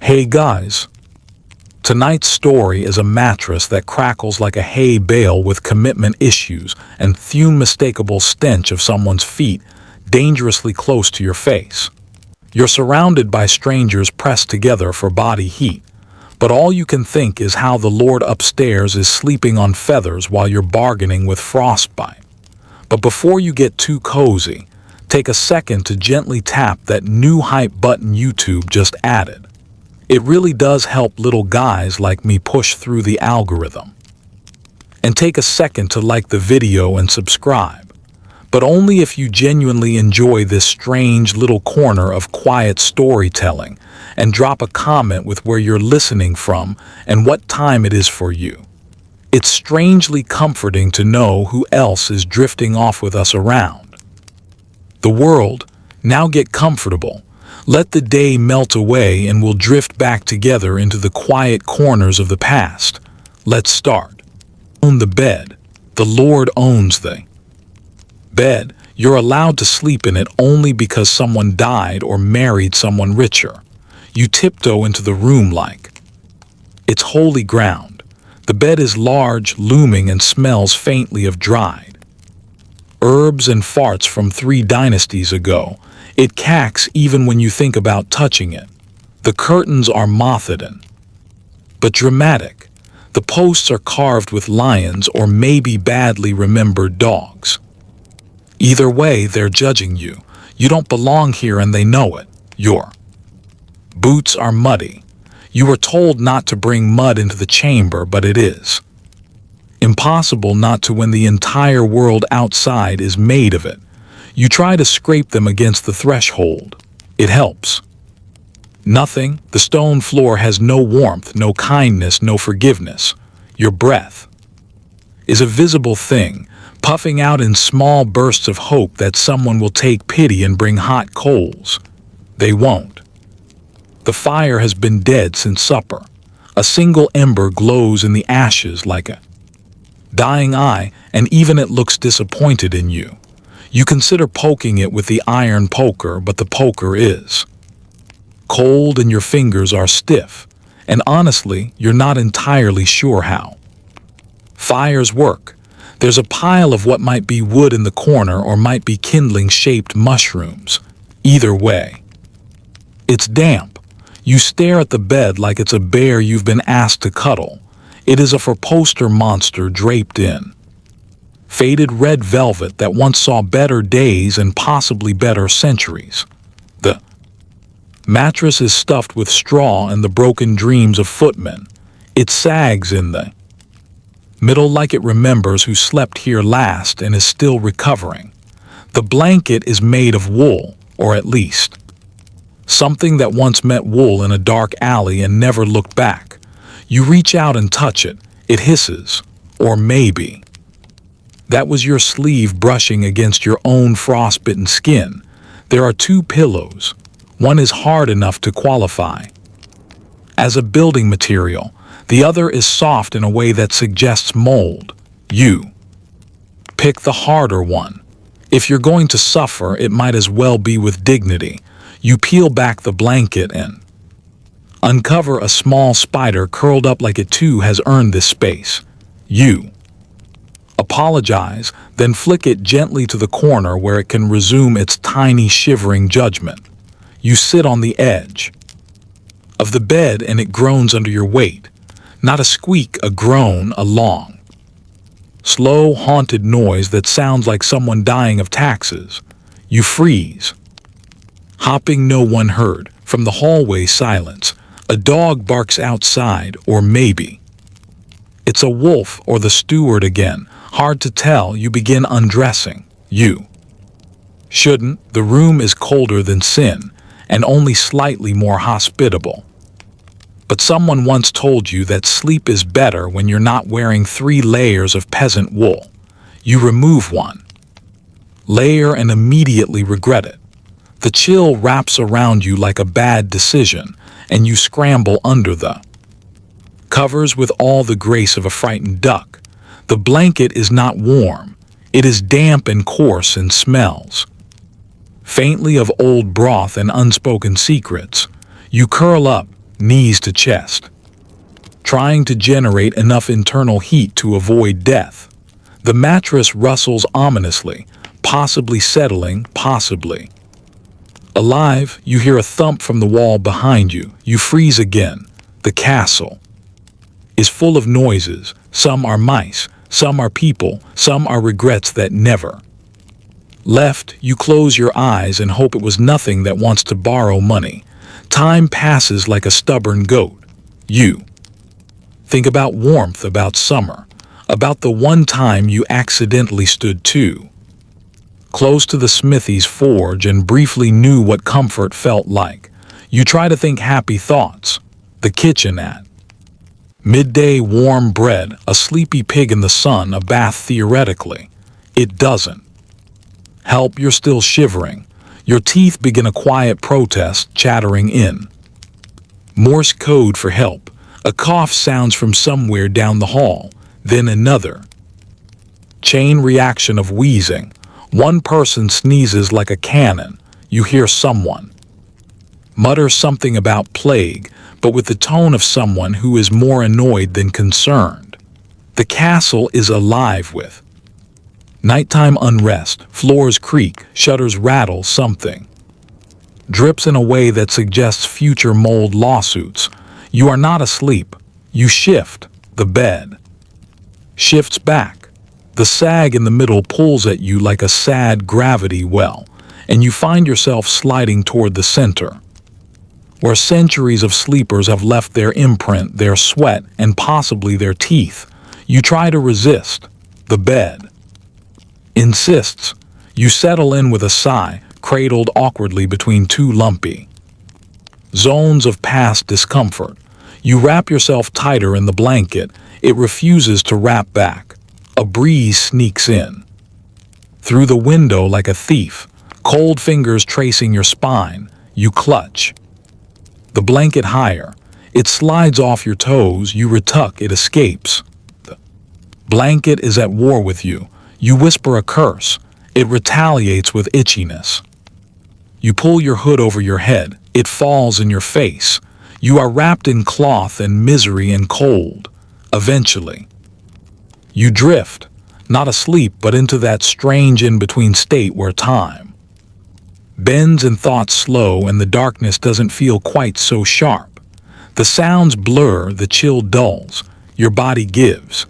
Hey guys, tonight's story is a mattress that crackles like a hay bale with commitment issues and the unmistakable stench of someone's feet dangerously close to your face. You're surrounded by strangers pressed together for body heat, but all you can think is how the Lord upstairs is sleeping on feathers while you're bargaining with frostbite. But before you get too cozy, take a second to gently tap that new hype button YouTube just added. It really does help little guys like me push through the algorithm. And take a second to like the video and subscribe, but only if you genuinely enjoy this strange little corner of quiet storytelling, and drop a comment with where you're listening from and what time it is for you. It's strangely comforting to know who else is drifting off with us around. The world, now get comfortable. Let the day melt away and we'll drift back together into the quiet corners of the past. Let's start. Own the bed. The Lord owns the bed. You're allowed to sleep in it only because someone died or married someone richer. You tiptoe into the room like it's holy ground. The bed is large, looming, and smells faintly of dried herbs and farts from 3 dynasties ago. It cacks even when you think about touching it. The curtains are moth-eaten, but dramatic. The posts are carved with lions or maybe badly remembered dogs. Either way, they're judging you. You don't belong here and they know it. Your boots are muddy. You were told not to bring mud into the chamber, but it is impossible not to when the entire world outside is made of it. You try to scrape them against the threshold. It helps. Nothing. The stone floor has no warmth, no kindness, no forgiveness. Your breath is a visible thing, puffing out in small bursts of hope that someone will take pity and bring hot coals. They won't. The fire has been dead since supper. A single ember glows in the ashes like a dying eye, and even it looks disappointed in you. You consider poking it with the iron poker, but the poker is cold and your fingers are stiff, and honestly, you're not entirely sure how fires work. There's a pile of what might be wood in the corner or might be kindling-shaped mushrooms. Either way, it's damp. You stare at the bed like it's a bear you've been asked to cuddle. It is a four-poster monster draped in faded red velvet that once saw better days and possibly better centuries. The mattress is stuffed with straw and the broken dreams of footmen. It sags in the middle like it remembers who slept here last and is still recovering. The blanket is made of wool, or at least something that once met wool in a dark alley and never looked back. You reach out and touch it. It hisses. Or maybe that was your sleeve brushing against your own frostbitten skin. There are 2 pillows. One is hard enough to qualify as a building material. The other is soft in a way that suggests mold. You pick the harder one. If you're going to suffer, it might as well be with dignity. You peel back the blanket and uncover a small spider curled up like it too has earned this space. You apologize, then flick it gently to the corner where it can resume its tiny shivering judgment. You sit on the edge of the bed and it groans under your weight. Not a squeak, a groan, a long, slow, haunted noise that sounds like someone dying of taxes. You freeze. Hopping no one heard. From the hallway silence. A dog barks outside, or maybe it's a wolf or the steward again. Hard to tell. You begin undressing. You shouldn't. The room is colder than sin, and only slightly more hospitable. But someone once told you that sleep is better when you're not wearing 3 layers of peasant wool. You remove one layer and immediately regret it. The chill wraps around you like a bad decision, and you scramble under the covers with all the grace of a frightened duck. The blanket is not warm. It is damp and coarse and smells faintly of old broth and unspoken secrets. You curl up, knees to chest, trying to generate enough internal heat to avoid death. The mattress rustles ominously, possibly settling, possibly. Alive, you hear a thump from the wall behind you. You freeze again. The castle is full of noises. Some are mice, some are people, some are regrets that never left. You close your eyes and hope it was nothing that wants to borrow money. Time passes like a stubborn goat. You think about warmth, about summer, about the one time you accidentally stood too close to the smithy's forge and briefly knew what comfort felt like. You try to think happy thoughts. The kitchen at midday, warm bread, a sleepy pig in the sun, a bath theoretically. It doesn't help. You're still shivering. Your teeth begin a quiet protest, chattering in Morse code for help. A cough sounds from somewhere down the hall, then another chain reaction of wheezing. One person sneezes like a cannon. You hear someone mutter something about plague, but with the tone of someone who is more annoyed than concerned. The castle is alive with nighttime unrest. Floors creak, shutters rattle, something drips in a way that suggests future mold lawsuits. You are not asleep. You shift. The bed shifts back. The sag in the middle pulls at you like a sad gravity well, and you find yourself sliding toward the center, where centuries of sleepers have left their imprint, their sweat, and possibly their teeth. You try to resist. The bed insists. You settle in with a sigh, cradled awkwardly between two lumpy zones of past discomfort. You wrap yourself tighter in the blanket. It refuses to wrap back. A breeze sneaks in through the window like a thief, cold fingers tracing your spine. You clutch the blanket higher. It slides off your toes. You retuck. It escapes. The blanket is at war with you. You whisper a curse. It retaliates with itchiness. You pull your hood over your head. It falls in your face. You are wrapped in cloth and misery and cold. Eventually, you drift, not asleep, but into that strange in-between state where time bends and thoughts slow and the darkness doesn't feel quite so sharp. The sounds blur, the chill dulls, your body gives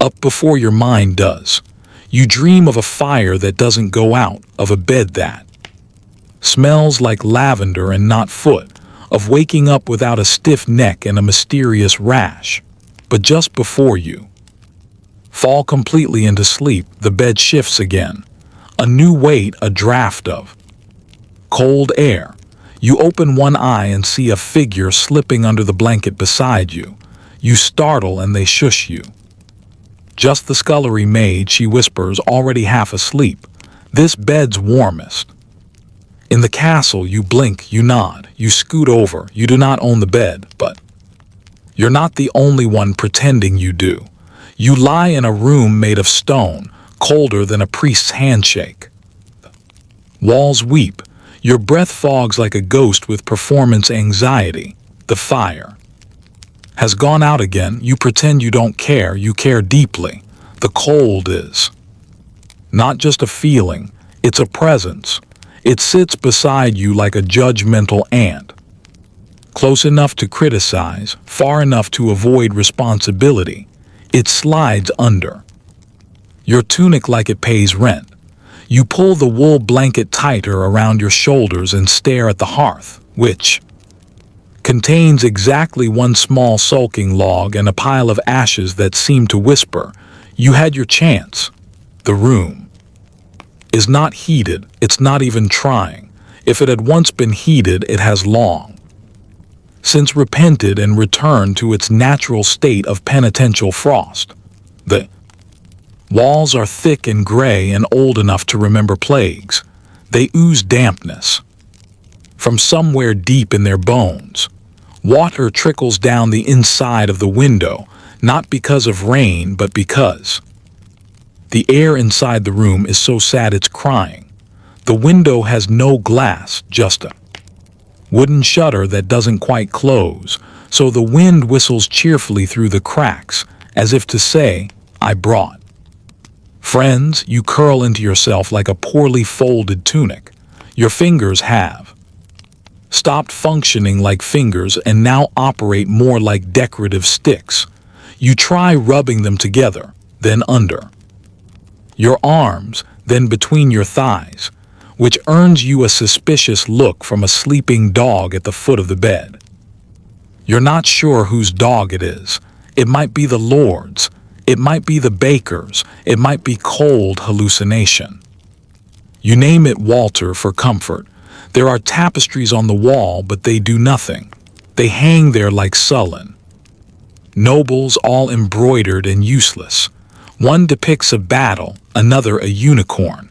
up before your mind does. You dream of a fire that doesn't go out, of a bed that smells like lavender and not foot, of waking up without a stiff neck and a mysterious rash. But just before you fall completely into sleep, the bed shifts again. A new weight, a draft of cold air. You open one eye and see a figure slipping under the blanket beside you. You startle and they shush you. Just the scullery maid, she whispers, already half asleep. This bed's warmest in the castle. You blink, you nod, you scoot over. You do not own the bed, but you're not the only one pretending you do. You lie in a room made of stone, colder than a priest's handshake. Walls weep. Your breath fogs like a ghost with performance anxiety. The fire has gone out again. You pretend you don't care. You care deeply. The cold is not just a feeling, it's a presence. It sits beside you like a judgmental ant, close enough to criticize, far enough to avoid responsibility. It slides under your tunic like it pays rent. You pull the wool blanket tighter around your shoulders and stare at the hearth, which contains exactly one small sulking log and a pile of ashes that seem to whisper, "You had your chance." The room is not heated. It's not even trying. If it had once been heated, it has long since repented and returned to its natural state of penitential frost. The walls are thick and gray and old enough to remember plagues. They ooze dampness from somewhere deep in their bones. Water trickles down the inside of the window, not because of rain, but because the air inside the room is so sad it's crying. The window has no glass, just a wooden shutter that doesn't quite close, so the wind whistles cheerfully through the cracks, as if to say, I brought. Friends, you curl into yourself like a poorly folded tunic. Your fingers have stopped functioning like fingers and now operate more like decorative sticks. You try rubbing them together, then under your arms, then between your thighs, which earns you a suspicious look from a sleeping dog at the foot of the bed. You're not sure whose dog it is. It might be the Lord's. It might be the baker's. It might be cold hallucination. You name it Walter for comfort. There are tapestries on the wall, but they do nothing. They hang there like sullen nobles, all embroidered and useless. One depicts a battle, another a unicorn.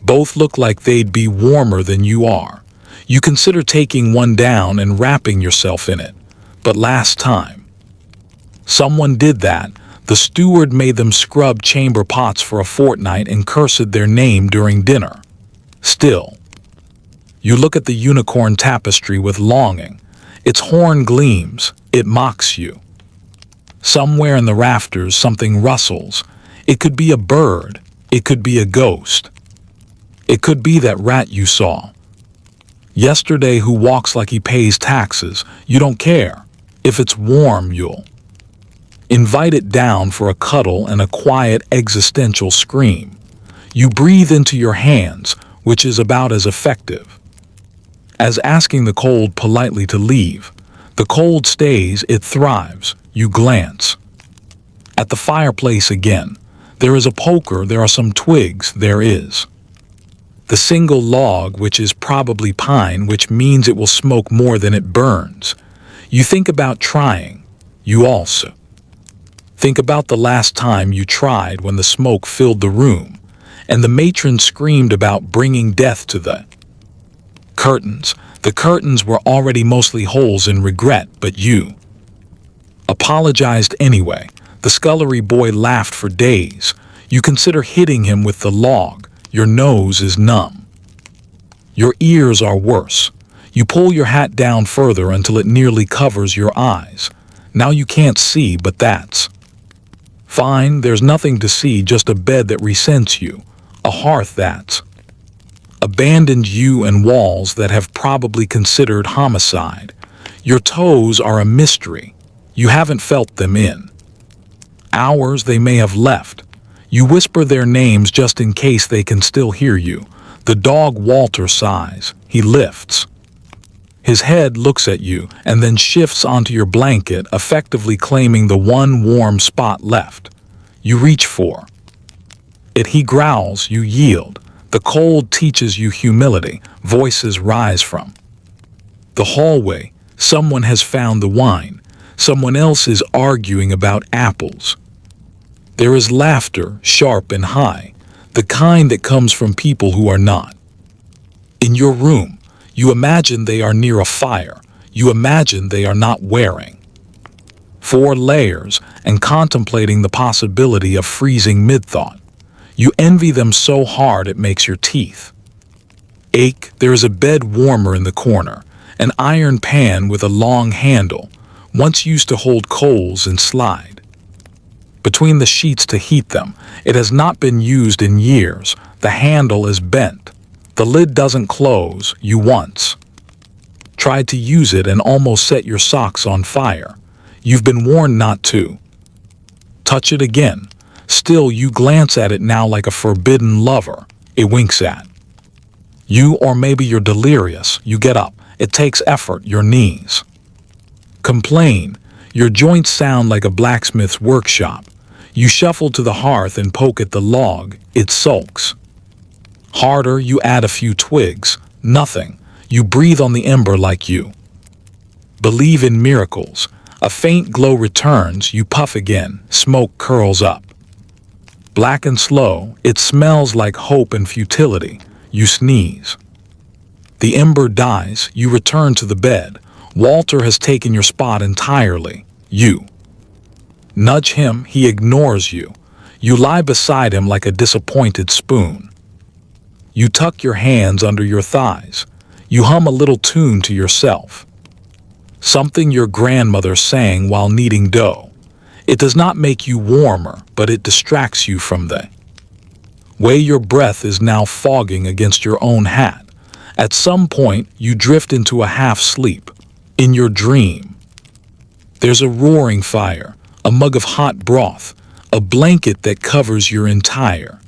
Both look like they'd be warmer than you are. You consider taking one down and wrapping yourself in it. But last time someone did that, the steward made them scrub chamber pots for a fortnight and cursed their name during dinner. Still, you look at the unicorn tapestry with longing. Its horn gleams. It mocks you. Somewhere in the rafters something rustles. It could be a bird. It could be a ghost. It could be that rat you saw yesterday who walks like he pays taxes. You don't care. If it's warm, you'll invite it down for a cuddle and a quiet existential scream. You breathe into your hands, which is about as effective as asking the cold politely to leave. The cold stays, it thrives. You glance at the fireplace again. There is a poker, there are some twigs, there is the single log, which is probably pine, which means it will smoke more than it burns. You think about trying. You also think about the last time you tried when the smoke filled the room, and the matron screamed about bringing death to the curtains. The curtains were already mostly holes in regret, but you apologized anyway. The scullery boy laughed for days. You consider hitting him with the log. Your nose is numb. Your ears are worse. You pull your hat down further until it nearly covers your eyes. Now you can't see, but that's fine. There's nothing to see, just a bed that resents you, a hearth that's abandoned you, and walls that have probably considered homicide. Your toes are a mystery. You haven't felt them in hours. They may have left. You whisper their names just in case they can still hear you. The dog Walter sighs. He lifts his head, looks at you, and then shifts onto your blanket, effectively claiming the one warm spot left. You reach for it. He growls. You yield. The cold teaches you humility. Voices rise from the hallway. Someone has found the wine. Someone else is arguing about apples. There is laughter, sharp and high, the kind that comes from people who are not in your room. You imagine they are near a fire. You imagine they are not wearing 4 layers and contemplating the possibility of freezing mid-thought. You envy them so hard it makes your teeth ache. There is a bed warmer in the corner, an iron pan with a long handle, once used to hold coals and slide between the sheets to heat them. It has not been used in years. The handle is bent. The lid doesn't close. You once tried to use it and almost set your socks on fire. You've been warned not to touch it again. Still, you glance at it now like a forbidden lover. It winks at you, or maybe you're delirious. You get up. It takes effort. Your knees complain. Your joints sound like a blacksmith's workshop. You shuffle to the hearth and poke at the log. It sulks. Harder. You add a few twigs. Nothing. You breathe on the ember like you believe in miracles. A faint glow returns. You puff again. Smoke curls up. Black and slow. It smells like hope and futility. You sneeze. The ember dies. You return to the bed. Walter has taken your spot entirely. You nudge him. He ignores you. You lie beside him like a disappointed spoon. You tuck your hands under your thighs. You hum a little tune to yourself, something your grandmother sang while kneading dough. It does not make you warmer, but it distracts you from the way your breath is now fogging against your own hat. At some point, you drift into a half-sleep. In your dream, there's a roaring fire, a mug of hot broth, a blanket that covers your entire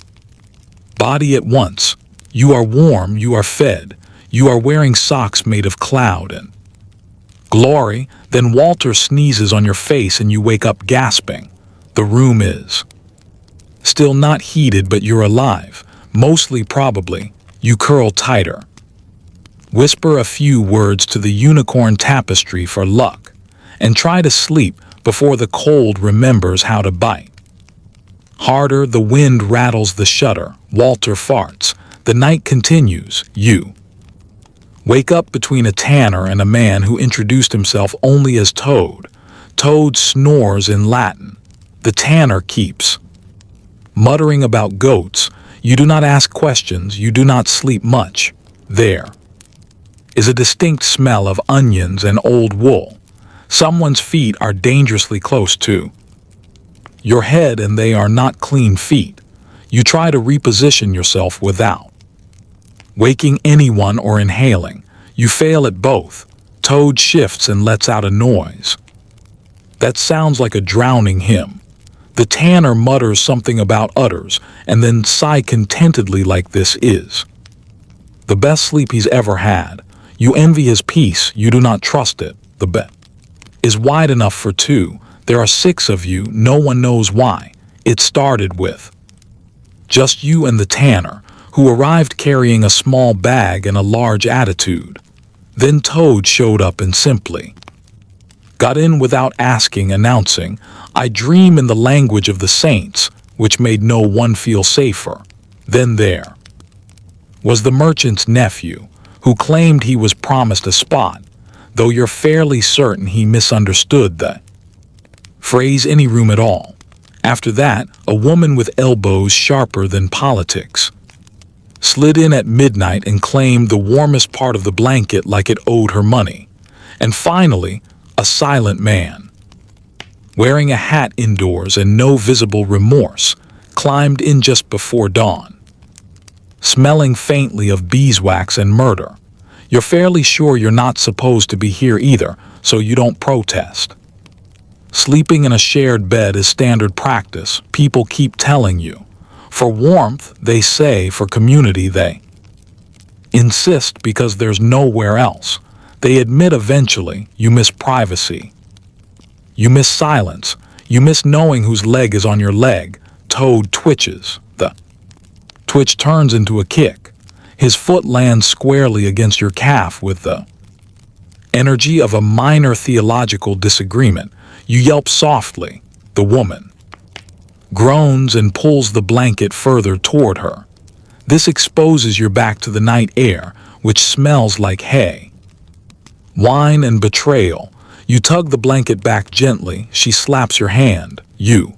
body at once. You are warm, you are fed, you are wearing socks made of cloud and glory. Then Walter sneezes on your face and you wake up gasping. The room is still not heated, but you're alive. Mostly probably. You curl tighter. Whisper a few words to the unicorn tapestry for luck, and try to sleep before the cold remembers how to bite. Harder, the wind rattles the shutter. Walter farts. The night continues. You wake up between a tanner and a man who introduced himself only as Toad. Toad snores in Latin. The tanner keeps muttering about goats. You do not ask questions. You do not sleep much. There is a distinct smell of onions and old wool. Someone's feet are dangerously close to your head, and they are not clean feet. You try to reposition yourself without waking anyone or inhaling. You fail at both. Toad shifts and lets out a noise that sounds like a drowning hymn. The tanner mutters something about udders and then sigh contentedly like this is the best sleep he's ever had. You envy his peace. You do not trust it. The bed is wide enough for two. There are 6 of you. No one knows why. It started with just you and the tanner, who arrived carrying a small bag and a large attitude. Then Toad showed up and simply got in without asking, announcing, "I dream in the language of the saints," which made no one feel safer. Then there was the merchant's nephew, who claimed he was promised a spot, though you're fairly certain he misunderstood the phrase "any room at all." After that, a woman with elbows sharper than politics slid in at midnight and claimed the warmest part of the blanket like it owed her money. And finally, a silent man, wearing a hat indoors and no visible remorse, climbed in just before dawn, smelling faintly of beeswax and murder. You're fairly sure you're not supposed to be here either, so you don't protest. Sleeping in a shared bed is standard practice, people keep telling you. For warmth, they say. For community, they insist because there's nowhere else. They admit eventually you miss privacy. You miss silence. You miss knowing whose leg is on your leg. Toad twitches. The twitch turns into a kick. His foot lands squarely against your calf with the energy of a minor theological disagreement. You yelp softly. The woman groans and pulls the blanket further toward her. This exposes your back to the night air, which smells like hay, wine, and betrayal. You tug the blanket back gently. She slaps your hand. You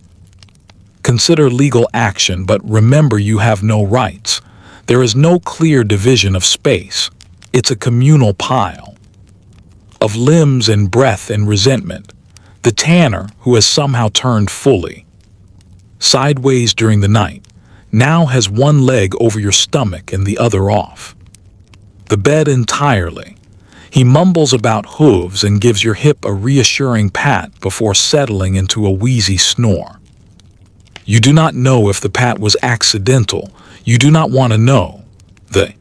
consider legal action, but remember you have no rights. There is no clear division of space. It's a communal pile of limbs and breath and resentment. The tanner, who has somehow turned fully sideways during the night, now has one leg over your stomach and the other off the bed entirely. He mumbles about hooves and gives your hip a reassuring pat before settling into a wheezy snore. You do not know if the pat was accidental. You do not want to know. The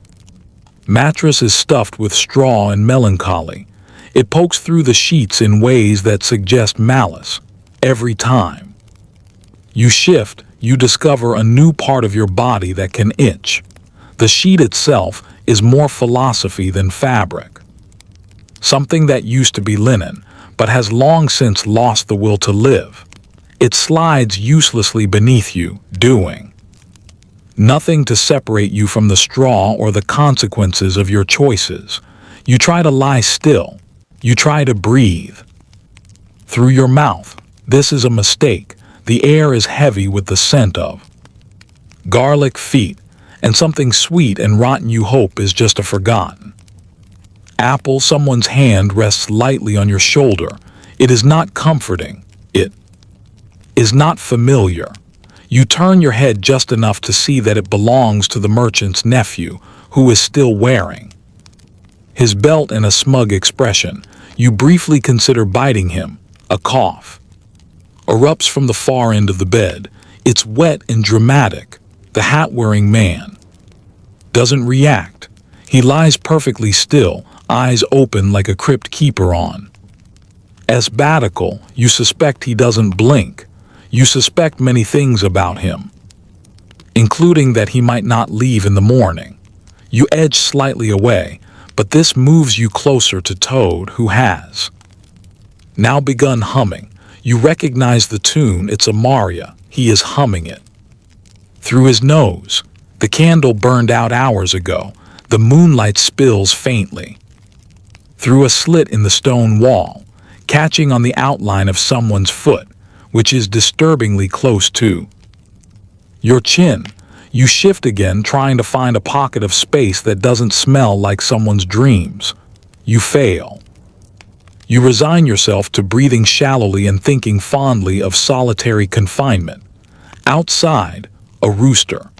mattress is stuffed with straw and melancholy. It pokes through the sheets in ways that suggest malice. Every time you shift, you discover a new part of your body that can itch. The sheet itself is more philosophy than fabric. Something that used to be linen, but has long since lost the will to live. It slides uselessly beneath you, doing nothing to separate you from the straw or the consequences of your choices. You try to lie still. You try to breathe through your mouth. This is a mistake. The air is heavy with the scent of garlic feet, and something sweet and rotten you hope is just a forgotten Apple, someone's hand rests lightly on your shoulder. It is not comforting. It is not familiar. You turn your head just enough to see that it belongs to the merchant's nephew, who is still wearing his belt and a smug expression. You briefly consider biting him. A cough erupts from the far end of the bed. It's wet and dramatic. The hat-wearing man doesn't react. He lies perfectly still, eyes open like a crypt keeper on sabbatical. You suspect he doesn't blink. You suspect many things about him, including that he might not leave in the morning. You edge slightly away, but this moves you closer to Toad, who has now begun humming. You recognize the tune. It's a Maria. He is humming it through his nose. The candle burned out hours ago. The moonlight spills faintly through a slit in the stone wall, catching on the outline of someone's foot, which is disturbingly close to your chin. You shift again, trying to find a pocket of space that doesn't smell like someone's dreams. You fail. You resign yourself to breathing shallowly and thinking fondly of solitary confinement. Outside, a rooster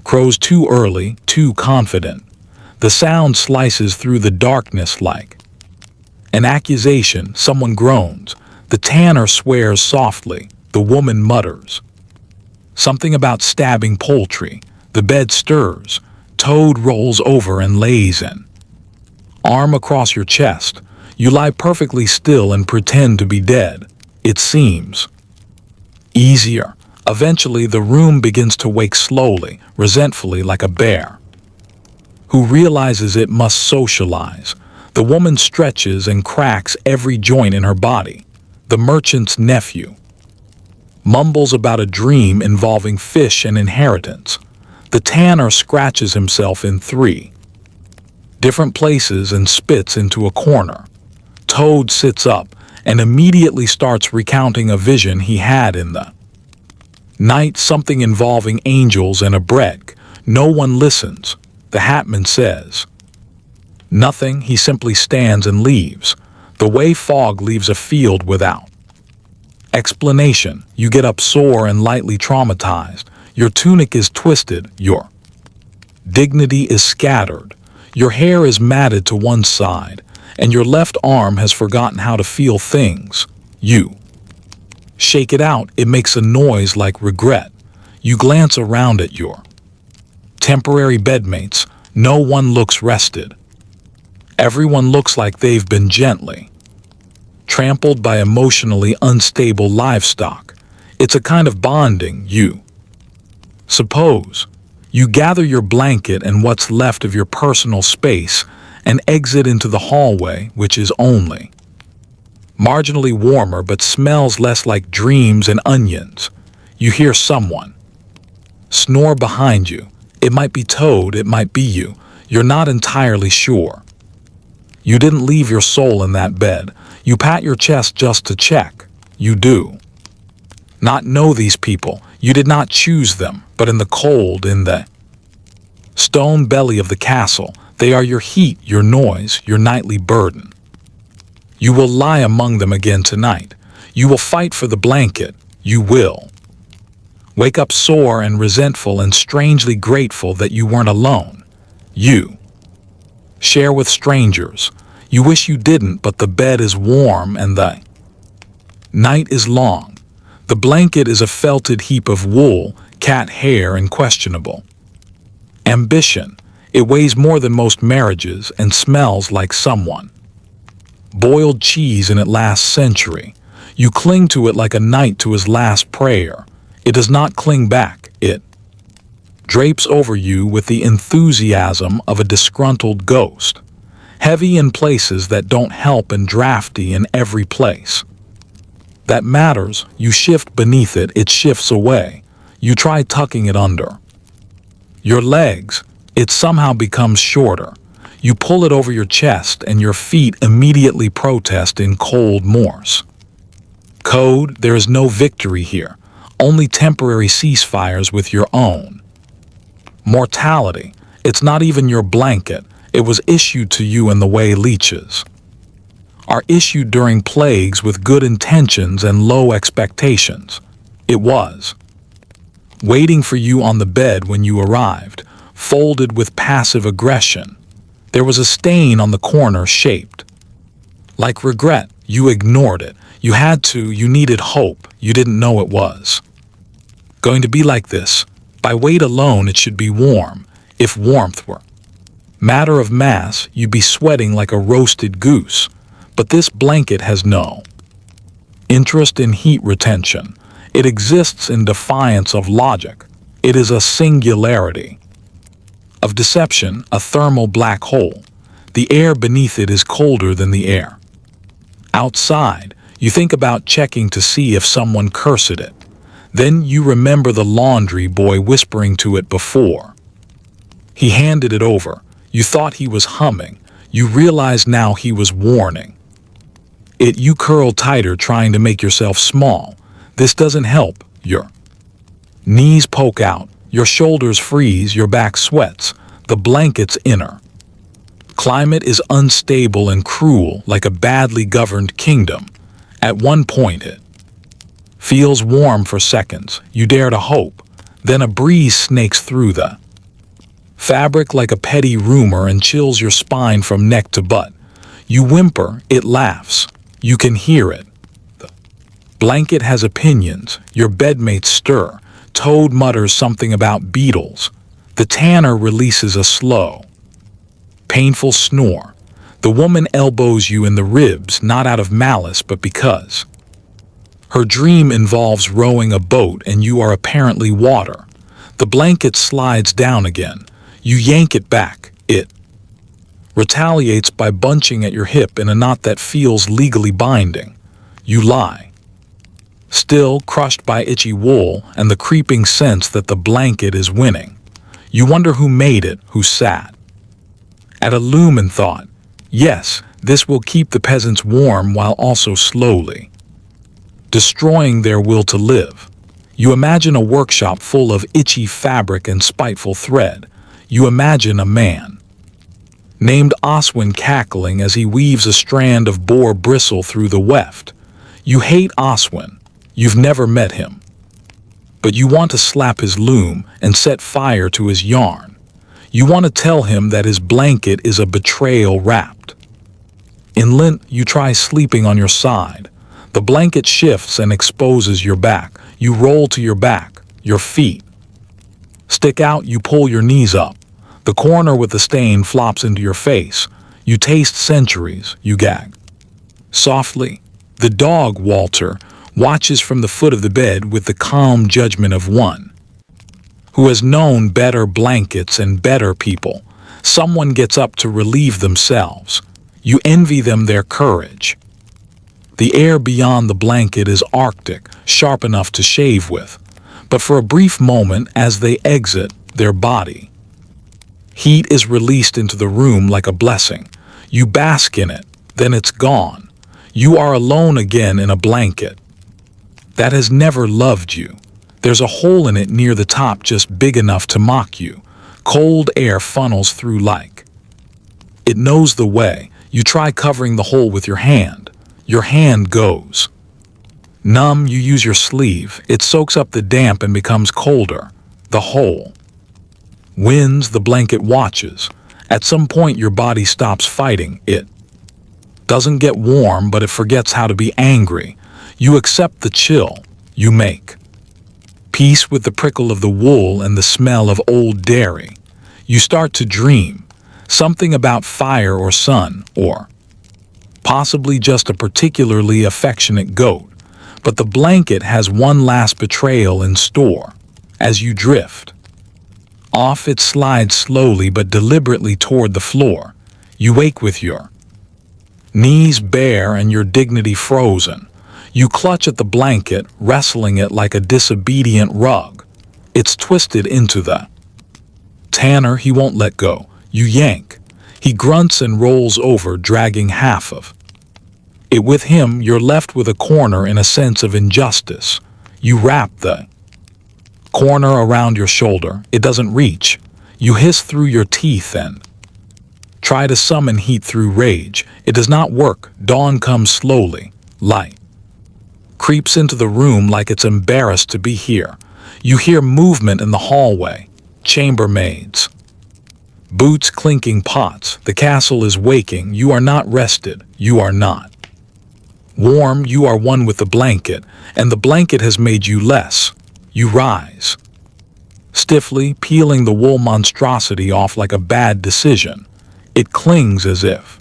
crows too early, too confident. The sound slices through the darkness like an accusation. Someone groans. The tanner swears softly. The woman mutters something about stabbing poultry. The bed stirs. Toad rolls over and lays an arm across your chest. You lie perfectly still and pretend to be dead. It seems easier. Eventually, the room begins to wake slowly, resentfully, like a bear who realizes it must socialize. The woman stretches and cracks every joint in her body. The merchant's nephew mumbles about a dream involving fish and inheritance. The tanner scratches himself in 3 different places and spits into a corner. Toad sits up and immediately starts recounting a vision he had in the night, something involving angels and a bread. No one listens. The hatman says nothing. He simply stands and leaves, the way fog leaves a field without explanation. You get up sore and lightly traumatized. Your tunic is twisted. Your dignity is scattered. Your hair is matted to one side, and your left arm has forgotten how to feel things. You shake it out. It makes a noise like regret. You glance around at your temporary bedmates. No one looks rested. Everyone looks like they've been gently trampled by emotionally unstable livestock. It's a kind of bonding, you suppose. You gather your blanket and what's left of your personal space and exit into the hallway, which is only marginally warmer but smells less like dreams and onions. You hear someone snore behind you. It might be Toad, it might be you. You're not entirely sure. You didn't leave your soul in that bed. You pat your chest just to check. You do not know these people. You did not choose them, but in the cold, in the stone belly of the castle, they are your heat, your noise, your nightly burden. You will lie among them again tonight. You will fight for the blanket. You will wake up sore and resentful and strangely grateful that you weren't alone. You share with strangers. You wish you didn't, but the bed is warm and the night is long. The blanket is a felted heap of wool, cat hair, and questionable ambition. It weighs more than most marriages and smells like someone boiled cheese in it last century. You cling to it like a knight to his last prayer. It does not cling back. It drapes over you with the enthusiasm of a disgruntled ghost, heavy in places that don't help and drafty in every place that matters. You shift beneath it. It shifts away. You try tucking it under your legs. It somehow becomes shorter. You pull it over your chest and your feet immediately protest in cold Morse code. There is no victory here, only temporary ceasefires with your own mortality. It's not even your blanket. It was issued to you in the way leeches are issued during plagues with good intentions and low expectations. It was waiting for you on the bed when you arrived, folded with passive aggression. There was a stain on the corner shaped like regret. You ignored it. You had to. You needed hope. You didn't know it was going to be like this. By weight alone, it should be warm. If warmth were matter of mass, you'd be sweating like a roasted goose. But this blanket has no interest in heat retention. It exists in defiance of logic. It is a singularity of deception, a thermal black hole. The air beneath it is colder than the air outside. You think about checking to see if someone cursed it. Then you remember the laundry boy whispering to it before he handed it over. You thought he was humming. You realize now he was warning it. You curl tighter, trying to make yourself small. This doesn't help. Your knees poke out. Your shoulders freeze. Your back sweats. The blanket's inner climate is unstable and cruel, like a badly governed kingdom. At one point it feels warm for seconds. You dare to hope. Then a breeze snakes through the fabric like a petty rumor and chills your spine from neck to butt. You whimper. It laughs. You can hear it. The blanket has opinions. Your bedmates stir. Toad mutters something about beetles. The tanner releases a slow, painful snore. The woman elbows you in the ribs, not out of malice, but because her dream involves rowing a boat and you are apparently water. The blanket slides down again. You yank it back. It retaliates by bunching at your hip in a knot that feels legally binding. You lie, still crushed by itchy wool and the creeping sense that the blanket is winning. You wonder who made it, who sat at a loom and thought, yes, this will keep the peasants warm while also slowly destroying their will to live. You imagine a workshop full of itchy fabric and spiteful thread. You imagine a man named Oswin cackling as he weaves a strand of boar bristle through the weft. You hate Oswin. You've never met him. But you want to slap his loom and set fire to his yarn. You want to tell him that his blanket is a betrayal wrapped in lint. You try sleeping on your side. The blanket shifts and exposes your back. You roll to your back. Your feet stick out. You pull your knees up. The corner with the stain flops into your face. You taste centuries. You gag softly. The dog, Walter, watches from the foot of the bed with the calm judgment of one who has known better blankets and better people. Someone gets up to relieve themselves. You envy them their courage. The air beyond the blanket is arctic, sharp enough to shave with. But for a brief moment, as they exit their body, heat is released into the room like a blessing. You bask in it, then it's gone. You are alone again in a blanket that has never loved you. There's a hole in it near the top just big enough to mock you. Cold air funnels through like it knows the way. You try covering the hole with your hand. Your hand goes numb. You use your sleeve. It soaks up the damp and becomes colder. The hole wins. The blanket watches. At some point your body stops fighting. It doesn't get warm, but it forgets how to be angry. You accept the chill. You make peace with the prickle of the wool and the smell of old dairy. You start to dream something about fire or sun, or possibly just a particularly affectionate goat. But the blanket has one last betrayal in store. As you drift off, it slides slowly but deliberately toward the floor. You wake with your knees bare and your dignity frozen. You clutch at the blanket, wrestling it like a disobedient rug. It's twisted into the tanner. He won't let go. You yank. He grunts and rolls over, dragging half of it with him. You're left with a corner in a sense of injustice. You wrap the corner around your shoulder. It doesn't reach. You hiss through your teeth and Try to summon heat through rage. It does not work. Dawn comes slowly. Light creeps into the room like it's embarrassed to be here. You hear movement in the hallway. Chambermaids. Boots clinking pots. The castle is waking. You are not rested. You are not warm. You are one with the blanket, and the blanket has made you less. You rise, stiffly peeling the wool monstrosity off like a bad decision. It clings as if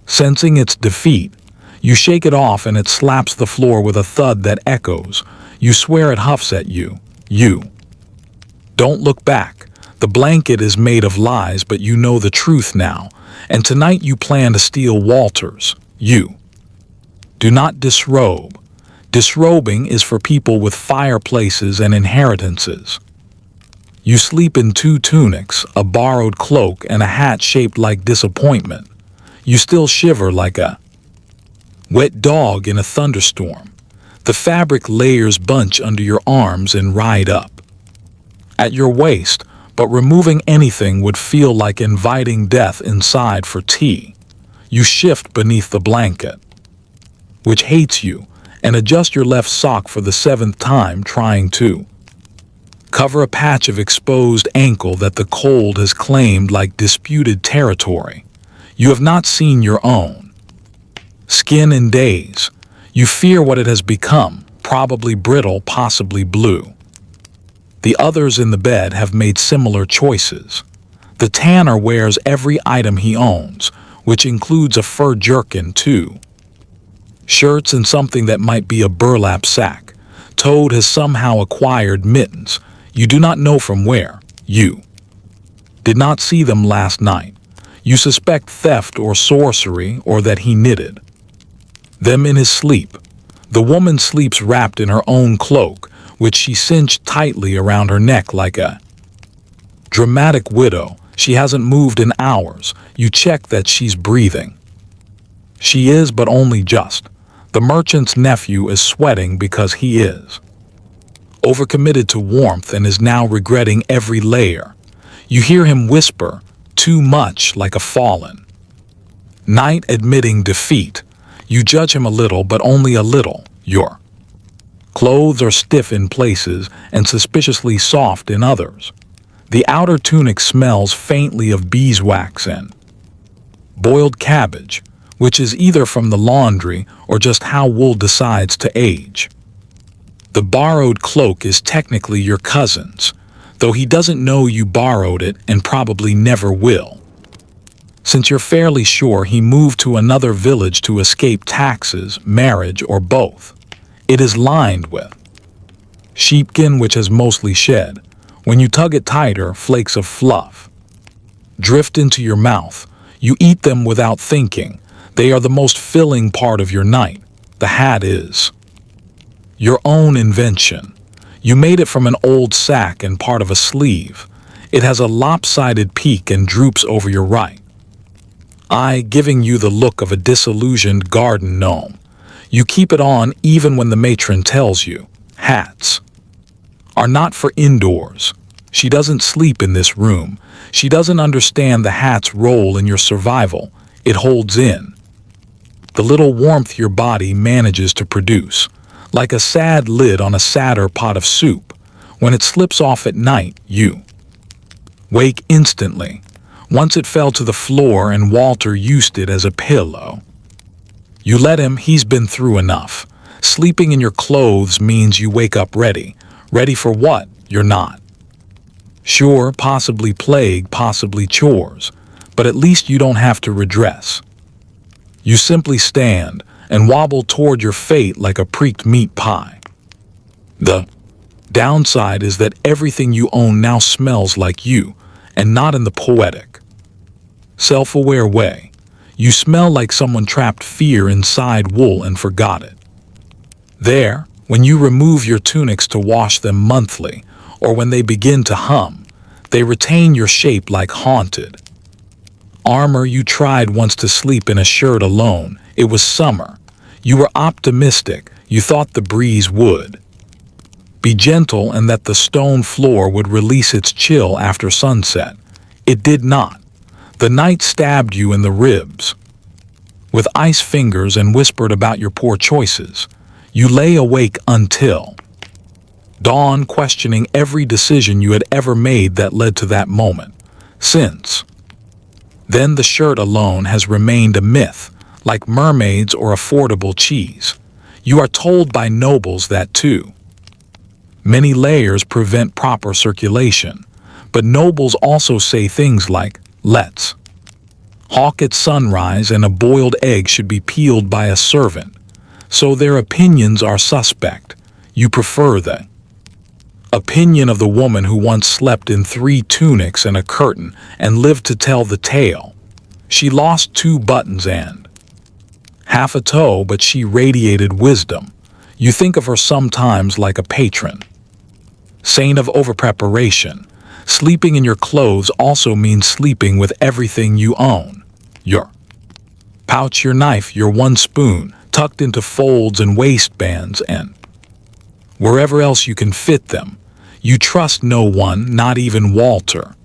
sensing its defeat. You shake it off and it slaps the floor with a thud that echoes. You swear it huffs at you. You don't look back. The blanket is made of lies, but you know the truth now. And tonight you plan to steal Walter's. You do not disrobe. Disrobing is for people with fireplaces and inheritances. You sleep in 2 tunics, a borrowed cloak, and a hat shaped like disappointment. You still shiver like a wet dog in a thunderstorm. The fabric layers bunch under your arms and ride up at your waist, but removing anything would feel like inviting death inside for tea. You shift beneath the blanket, which hates you, and adjust your left sock for the 7th time, trying to cover a patch of exposed ankle that the cold has claimed like disputed territory. You have not seen your own skin in days. You fear what it has become, probably brittle, possibly blue. The others in the bed have made similar choices. The tanner wears every item he owns, which includes a fur jerkin too. Shirts and something that might be a burlap sack. Toad has somehow acquired mittens. You do not know from where. You did not see them last night. You suspect theft or sorcery, or that he knitted them in his sleep. The woman sleeps wrapped in her own cloak, which she cinched tightly around her neck like a dramatic widow. She hasn't moved in hours. You check that she's breathing. She is, but only just. The merchant's nephew is sweating because he is overcommitted to warmth and is now regretting every layer. You hear him whisper, too much, like a fallen knight admitting defeat. You judge him a little, but only a little. Your clothes are stiff in places and suspiciously soft in others. The outer tunic smells faintly of beeswax and boiled cabbage, which is either from the laundry or just how wool decides to age. The borrowed cloak is technically your cousin's, though he doesn't know you borrowed it and probably never will, since you're fairly sure he moved to another village to escape taxes, marriage, or both. It is lined with sheepskin, which has mostly shed. When you tug it tighter, flakes of fluff drift into your mouth. You eat them without thinking. They are the most filling part of your night. The hat is your own invention. You made it from an old sack and part of a sleeve. It has a lopsided peak and droops over your right eye, giving you the look of a disillusioned garden gnome. You keep it on even when the matron tells you hats are not for indoors. She doesn't sleep in this room. She doesn't understand the hat's role in your survival. It holds in the little warmth your body manages to produce, like a sad lid on a sadder pot of soup. When it slips off at night, you wake instantly. Once it fell to the floor and Walter used it as a pillow. You let him. He's been through enough. Sleeping in your clothes means you wake up ready. Ready for what? You're not sure. Possibly plague, possibly chores, but at least you don't have to redress. You simply stand and wobble toward your fate like a preaked meat pie. The downside is that everything you own now smells like you, and not in the poetic, self-aware way. You smell like someone trapped fear inside wool and forgot it there. When you remove your tunics to wash them monthly, or when they begin to hum, they retain your shape like haunted armor. You tried once to sleep in a shirt alone. It was summer. You were optimistic. You thought the breeze would be gentle and that the stone floor would release its chill after sunset. It did not. The night stabbed you in the ribs with ice fingers and whispered about your poor choices. You lay awake until dawn, questioning every decision you had ever made that led to that moment. Since then, the shirt alone has remained a myth, like mermaids or affordable cheese. You are told by nobles that too many layers prevent proper circulation, but nobles also say things like, let's hawk at sunrise and a boiled egg should be peeled by a servant, so their opinions are suspect. You prefer the opinion of the woman who once slept in 3 tunics and a curtain and lived to tell the tale. She lost 2 buttons and half a toe, but she radiated wisdom. You think of her sometimes like a patron saint of overpreparation. Sleeping in your clothes also means sleeping with everything you own. Your pouch, your knife, your 1 spoon, tucked into folds and waistbands, and wherever else you can fit them. You trust no one, not even Walter.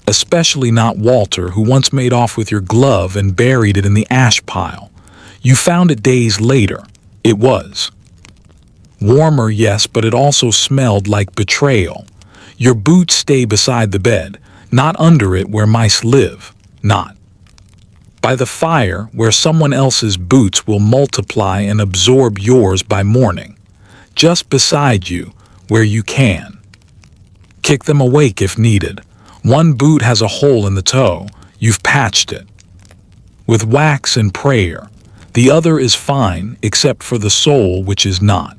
Especially not Walter, who once made off with your glove and buried it in the ash pile. You found it days later. It was warmer, yes, but it also smelled like betrayal. Your boots stay beside the bed, not under it where mice live, not by the fire where someone else's boots will multiply and absorb yours by morning. Just beside you, where you can kick them awake if needed. 1 boot has a hole in the toe. You've patched it with wax and prayer. The other is fine, except for the sole, which is not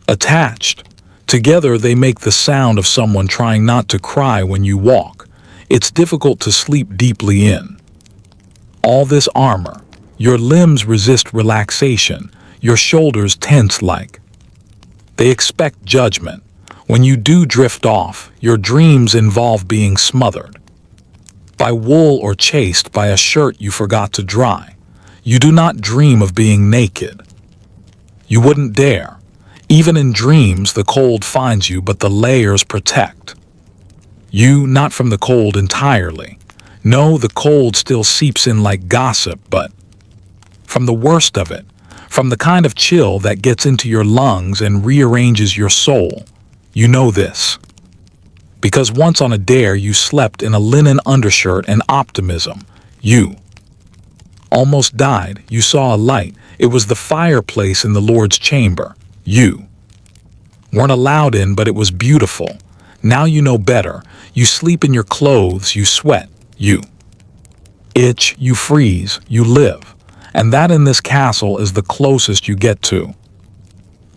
attached. Together they make the sound of someone trying not to cry when you walk. It's difficult to sleep deeply in all this armor. Your limbs resist relaxation. Your shoulders tense like they expect judgment. When you do drift off, your dreams involve being smothered by wool or chased by a shirt you forgot to dry. You do not dream of being naked. You wouldn't dare. Even in dreams, the cold finds you, but the layers protect you, not from the cold entirely. No, the cold still seeps in like gossip, but from the worst of it, from the kind of chill that gets into your lungs and rearranges your soul. You know this because once on a dare you slept in a linen undershirt and optimism. You almost died. You saw a light. It was the fireplace in the Lord's chamber. You weren't allowed in, but it was beautiful. Now you know better. You sleep in your clothes, you sweat, you itch, you freeze, you live. And that in this castle is the closest you get to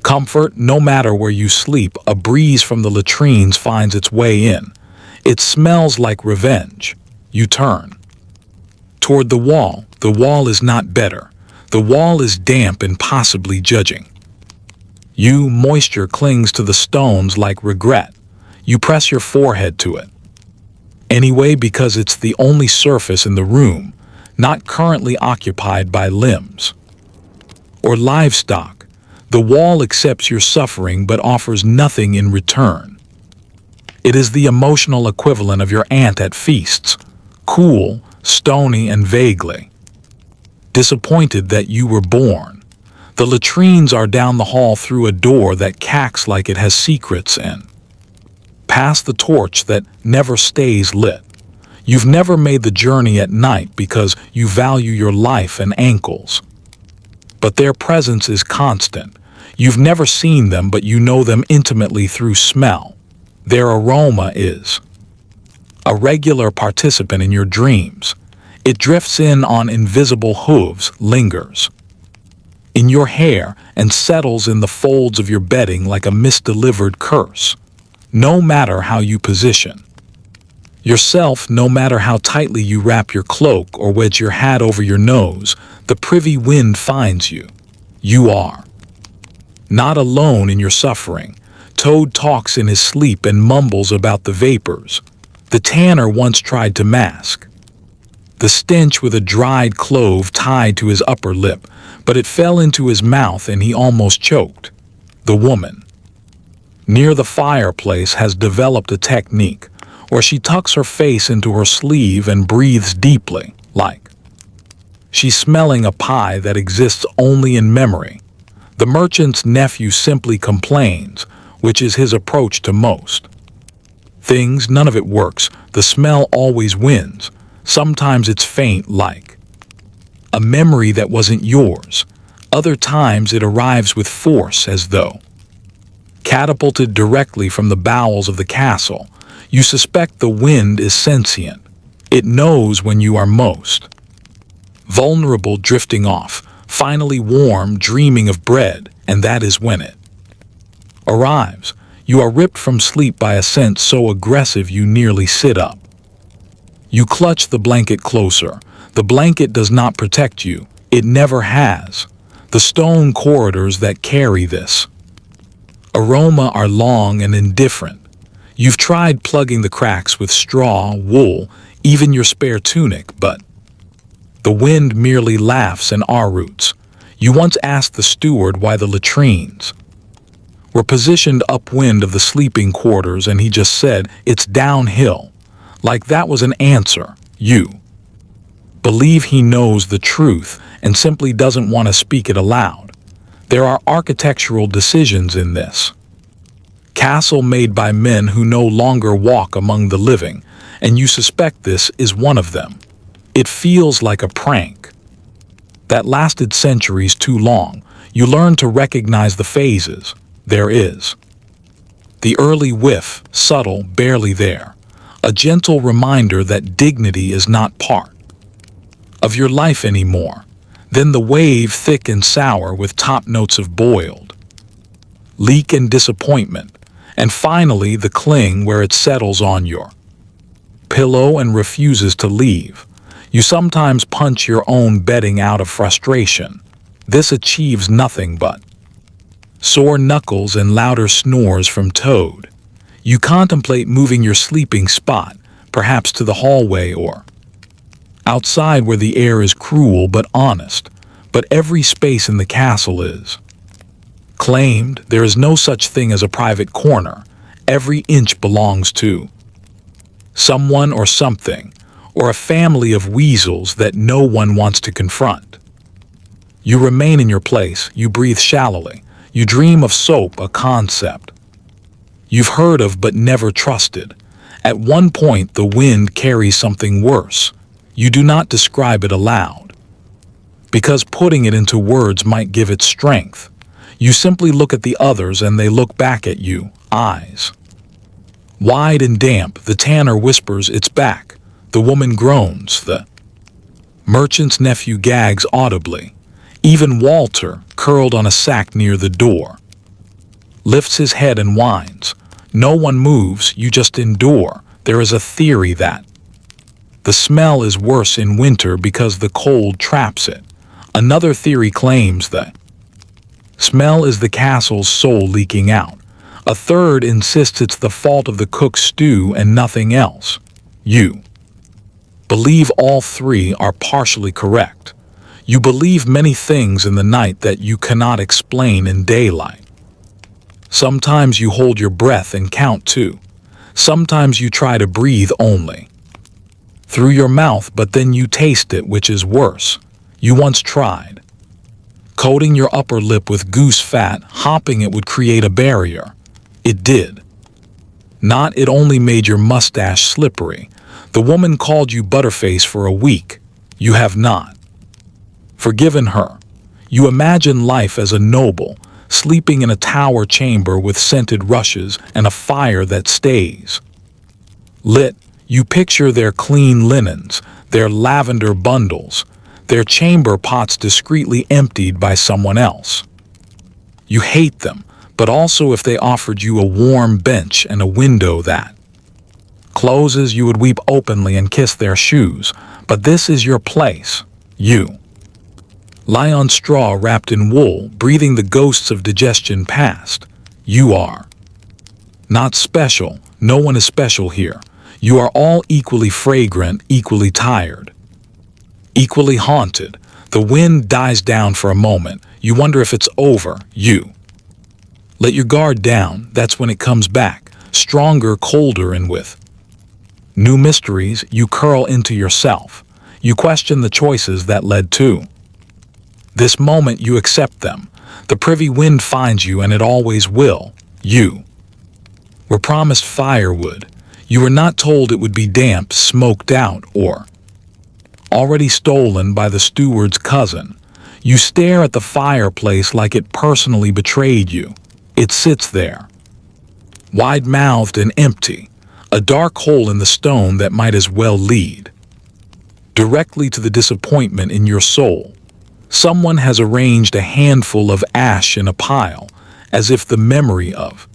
comfort. No matter where you sleep, a breeze from the latrines finds its way in. It smells like revenge. You turn toward the wall. The wall is not better. The wall is damp and possibly judging. You, moisture clings to the stones like regret. You press your forehead to it anyway because it's the only surface in the room not currently occupied by limbs or livestock. The wall accepts your suffering but offers nothing in return. It is the emotional equivalent of your aunt at feasts, cool, stony, and vaguely disappointed that you were born. The latrines are down the hall through a door that cacks like it has secrets and past the torch that never stays lit. You've never made the journey at night because you value your life and ankles. But their presence is constant. You've never seen them, but you know them intimately through smell. Their aroma is a regular participant in your dreams. It drifts in on invisible hooves, lingers in your hair, and settles in the folds of your bedding like a misdelivered curse. No matter how you position yourself, no matter how tightly you wrap your cloak or wedge your hat over your nose, the privy wind finds you. You are not alone in your suffering. Toad talks in his sleep and mumbles about the vapors the tanner once tried to mask. The stench with a dried clove tied to his upper lip, but it fell into his mouth and he almost choked. The woman near the fireplace has developed a technique. or she tucks her face into her sleeve and breathes deeply, like she's smelling a pie that exists only in memory. The merchant's nephew simply complains, which is his approach to most things. None of it works. The smell always wins. Sometimes it's faint, like a memory that wasn't yours. Other times it arrives with force, as though catapulted directly from the bowels of the castle. You suspect the wind is sentient. It knows when you are most vulnerable, drifting off, finally warm, dreaming of bread, and that is when it arrives. You are ripped from sleep by a scent so aggressive you nearly sit up. You clutch the blanket closer. The blanket does not protect you. It never has. The stone corridors that carry this aroma are long and indifferent. You've tried plugging the cracks with straw, wool, even your spare tunic, but the wind merely laughs and roots. You once asked the steward why the latrines were positioned upwind of the sleeping quarters, and he just said, "It's downhill." Like that was an answer. You believe he knows the truth and simply doesn't want to speak it aloud. There are architectural decisions in this castle made by men who no longer walk among the living, and you suspect this is one of them. It feels like a prank that lasted centuries too long. You learn to recognize the phases. There is the early whiff, subtle, barely there, a gentle reminder that dignity is not part of your life anymore. Then the wave, thick and sour with top notes of boiled leek and disappointment. And finally the cling, where it settles on your pillow and refuses to leave. You sometimes punch your own bedding out of frustration. This achieves nothing but sore knuckles and louder snores from Toad. You contemplate moving your sleeping spot, perhaps to the hallway or outside where the air is cruel but honest. But every space in the castle is claimed. There is no such thing as a private corner. Every inch belongs to someone or something, or a family of weasels that no one wants to confront. You remain in your place. You breathe shallowly. You dream of soap, a concept you've heard of but never trusted. At one point the wind carries something worse. You do not describe it aloud, because putting it into words might give it strength. You simply look at the others and they look back at you, eyes wide and damp. The tanner whispers, "It's back." The woman groans. The merchant's nephew gags audibly. Even Walter, curled on a sack near the door, lifts his head and whines. No one moves. You just endure. There is a theory that the smell is worse in winter because the cold traps it. Another theory claims that smell is the castle's soul leaking out. A third insists it's the fault of the cook's stew and nothing else. You believe all three are partially correct. You believe many things in the night that you cannot explain in daylight. Sometimes you hold your breath and count too. Sometimes you try to breathe only through your mouth, but then you taste it, which is worse. You once tried coating your upper lip with goose fat, hoping it would create a barrier. It did not. It only made your mustache slippery. The woman called you Butterface for a week. You have not forgiven her. You imagine life as a noble, sleeping in a tower chamber with scented rushes and a fire that stays lit. You picture their clean linens, their lavender bundles, their chamber pots discreetly emptied by someone else. You hate them, but also if they offered you a warm bench and a window that closes, you would weep openly and kiss their shoes. But this is your place. You lie on straw wrapped in wool, breathing the ghosts of digestion past. You are not special. No one is special here. You are all equally fragrant, equally tired, equally haunted. The wind dies down for a moment. You wonder if it's over. You let your guard down. That's when it comes back, stronger, colder, and with New mysteries, you curl into yourself. You question the choices that led to. This moment you accept them. The privy wind finds you, and it always will. You were promised firewood. You were not told it would be damp, smoked out, or already stolen by the steward's cousin. You stare at the fireplace like it personally betrayed you. It sits there, wide-mouthed and empty, a dark hole in the stone that might as well lead directly to the disappointment in your soul. Someone has arranged a handful of ash in a pile, as if the memory of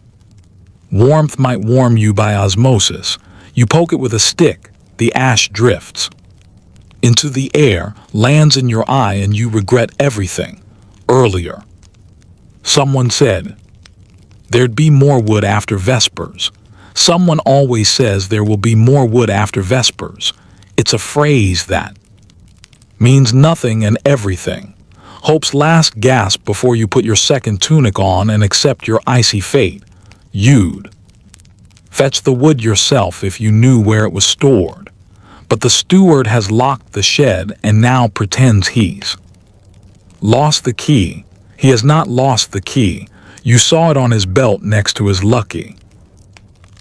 warmth might warm you by osmosis. You poke it with a stick, the ash drifts into the air, lands in your eye, and you regret everything. Earlier, someone said there'd be more wood after Vespers. Someone always says there will be more wood after Vespers. It's a phrase that means nothing and everything. Hope's last gasp before you put your second tunic on and accept your icy fate. You'd fetch the wood yourself if you knew where it was stored. But the steward has locked the shed and now pretends he's lost the key. He has not lost the key. You saw it on his belt next to his lucky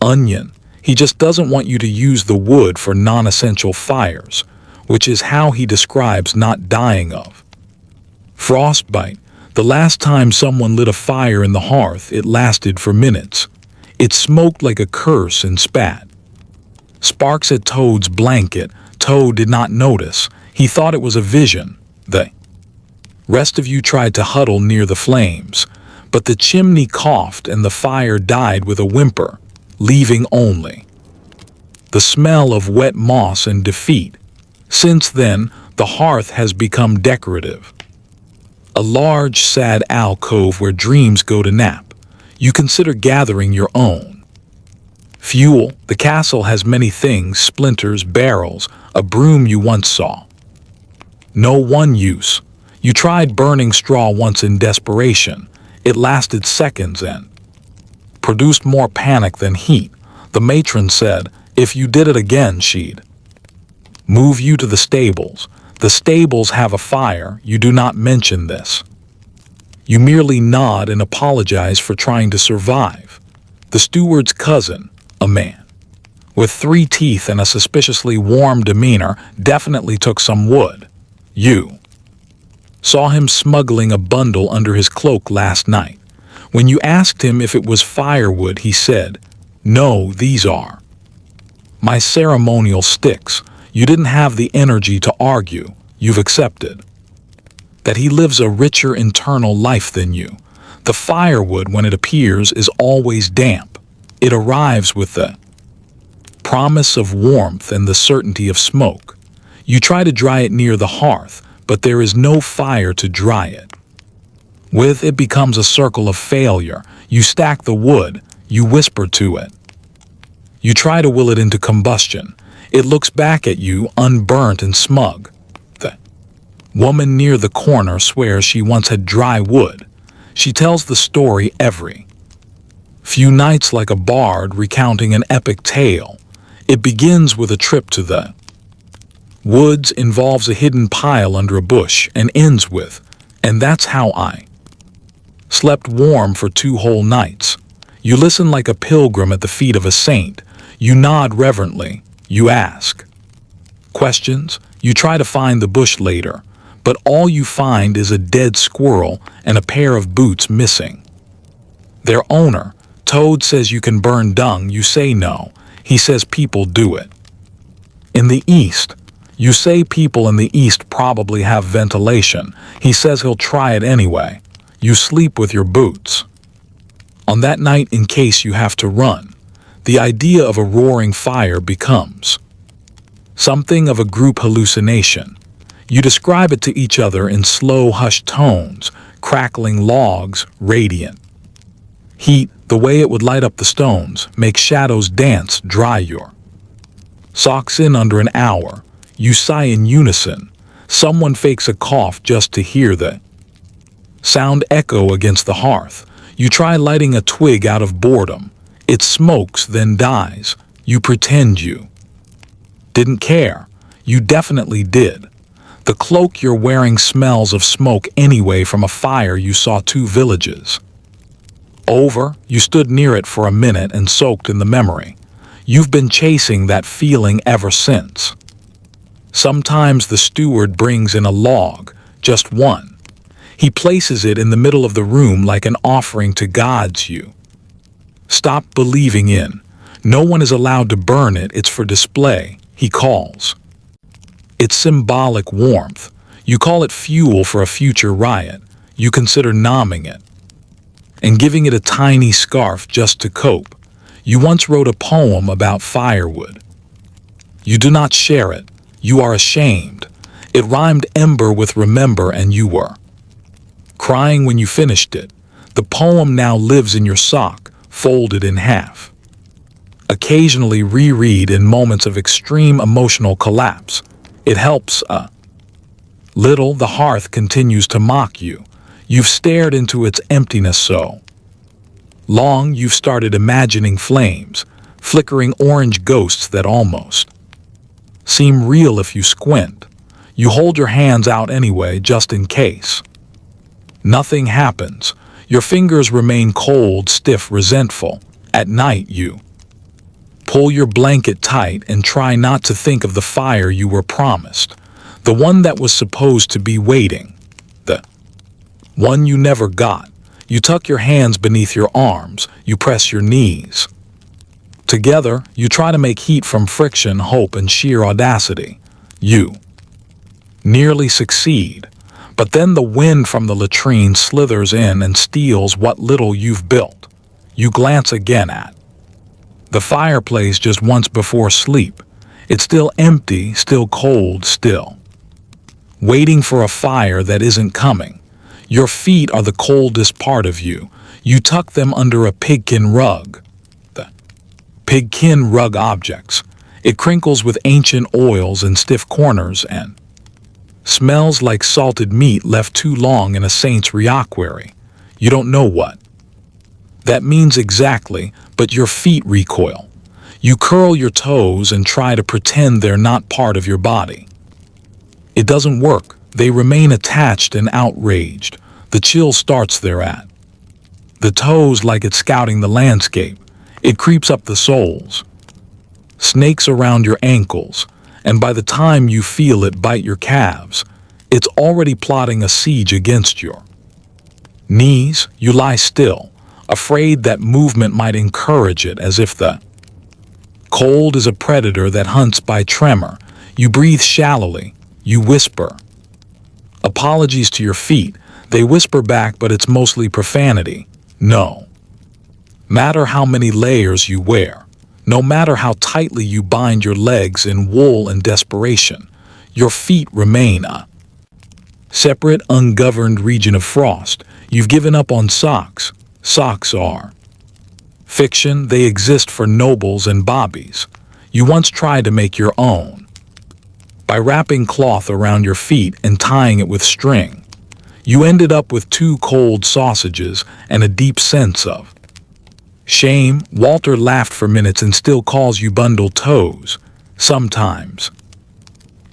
onion. He just doesn't want you to use the wood for non-essential fires, which is how he describes not dying of frostbite. The last time someone lit a fire in the hearth, it lasted for minutes. It smoked like a curse and spat sparks at Toad's blanket. Toad did not notice. He thought it was a vision. The rest of you tried to huddle near the flames, but the chimney coughed and the fire died with a whimper, leaving only the smell of wet moss and defeat. Since then, the hearth has become decorative, a large, sad alcove where dreams go to nap. You consider gathering your own fuel. The castle has many things: splinters, barrels, a broom you once saw. No one use. You tried burning straw once in desperation. It lasted seconds and produced more panic than heat. The matron said if you did it again, she'd move you to the stables. The stables have a fire. You do not mention this. You merely nod and apologize for trying to survive. The steward's cousin, a man with 3 teeth and a suspiciously warm demeanor, definitely took some wood. You saw him smuggling a bundle under his cloak last night. When you asked him if it was firewood, he said, "No, these are my ceremonial sticks." You didn't have the energy to argue. You've accepted that he lives a richer internal life than you. The firewood, when it appears, is always damp. It arrives with the promise of warmth and the certainty of smoke. You try to dry it near the hearth, but there is no fire to dry it with. It becomes a circle of failure. You stack the wood. You whisper to it. You try to will it into combustion. It looks back at you, unburnt and smug. The woman near the corner swears she once had dry wood. She tells the story every few nights like a bard recounting an epic tale. It begins with a trip to the woods, involves a hidden pile under a bush, and ends with, "And that's how I slept warm for 2 whole nights." You listen like a pilgrim at the feet of a saint. You nod reverently. You ask questions. You try to find the bush later, but all you find is a dead squirrel and a pair of boots missing their owner. Toad says you can burn dung. You say no. He says people do it in the East. You say people in the East probably have ventilation. He says he'll try it anyway. You sleep with your boots on that night in case you have to run. The idea of a roaring fire becomes something of a group hallucination. You describe it to each other in slow, hushed tones: crackling logs, radiant heat, the way it would light up the stones, make shadows dance, dry your socks in under an hour. You sigh in unison. Someone fakes a cough just to hear the sound echo against the hearth. You try lighting a twig out of boredom. It smokes, then dies. You pretend you Didn't care. You definitely did. The cloak you're wearing smells of smoke anyway from a fire you saw 2 villages over. You stood near it for a minute and soaked in the memory. You've been chasing that feeling ever since. Sometimes the steward brings in a log, just one. He places it in the middle of the room like an offering to gods you stop believing in. No one is allowed to burn it, it's for display, he calls. It's symbolic warmth. You call it fuel for a future riot. You consider nomming it and giving it a tiny scarf just to cope. You once wrote a poem about firewood. You do not share it. You are ashamed. It rhymed ember with remember and you were crying when you finished it. The poem now lives in your sock, folded in half. Occasionally reread in moments of extreme emotional collapse. It helps a little. The hearth continues to mock you. You've stared into its emptiness so long you've started imagining flames, flickering orange ghosts that almost seem real if you squint. You hold your hands out anyway, just in case. Nothing happens. Your fingers remain cold, stiff, resentful. At night you pull your blanket tight and try not to think of the fire you were promised, the one that was supposed to be waiting, the one you never got. You tuck your hands beneath your arms, you press your knees. Together, you try to make heat from friction, hope, and sheer audacity. You nearly succeed, but then the wind from the latrine slithers in and steals what little you've built. You glance again at the fireplace just once before sleep. It's still empty, still cold, still waiting for a fire that isn't coming. Your feet are the coldest part of you. You tuck them under a pigkin rug. The pigkin rug objects. It crinkles with ancient oils and stiff corners and smells like salted meat left too long in a saint's reliquary. You don't know what that means exactly, but your feet recoil. You curl your toes and try to pretend they're not part of your body. It doesn't work. They remain attached and outraged. The chill starts there at the toes, like it's scouting the landscape. It creeps up the soles, snakes around your ankles, and by the time you feel it bite your calves, it's already plotting a siege against your knees. You lie still, afraid that movement might encourage it, as if the cold is a predator that hunts by tremor. You breathe shallowly. You whisper apologies to your feet. They whisper back, but it's mostly profanity. No matter how many layers you wear, no matter how tightly you bind your legs in wool and desperation, your feet remain a separate, ungoverned region of frost. You've given up on socks. Socks are fiction. They exist for nobles and bobbies. You once tried to make your own by wrapping cloth around your feet and tying it with string. You ended up with 2 cold sausages and a deep sense of shame. Walter laughed for minutes and still calls you bundle toes. Sometimes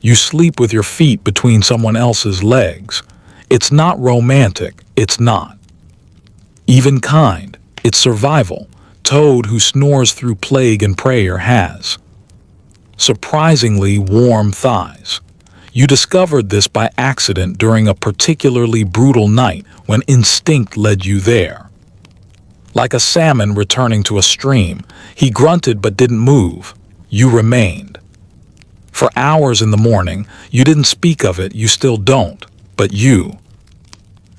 you sleep with your feet between someone else's legs. It's not romantic. It's not even kind. It's survival. Toad, who snores through plague and prayer, has surprisingly warm thighs. You discovered this by accident during a particularly brutal night when instinct led you there. Like a salmon returning to a stream, he grunted but didn't move. You remained. For hours in the morning, you didn't speak of it, you still don't, but you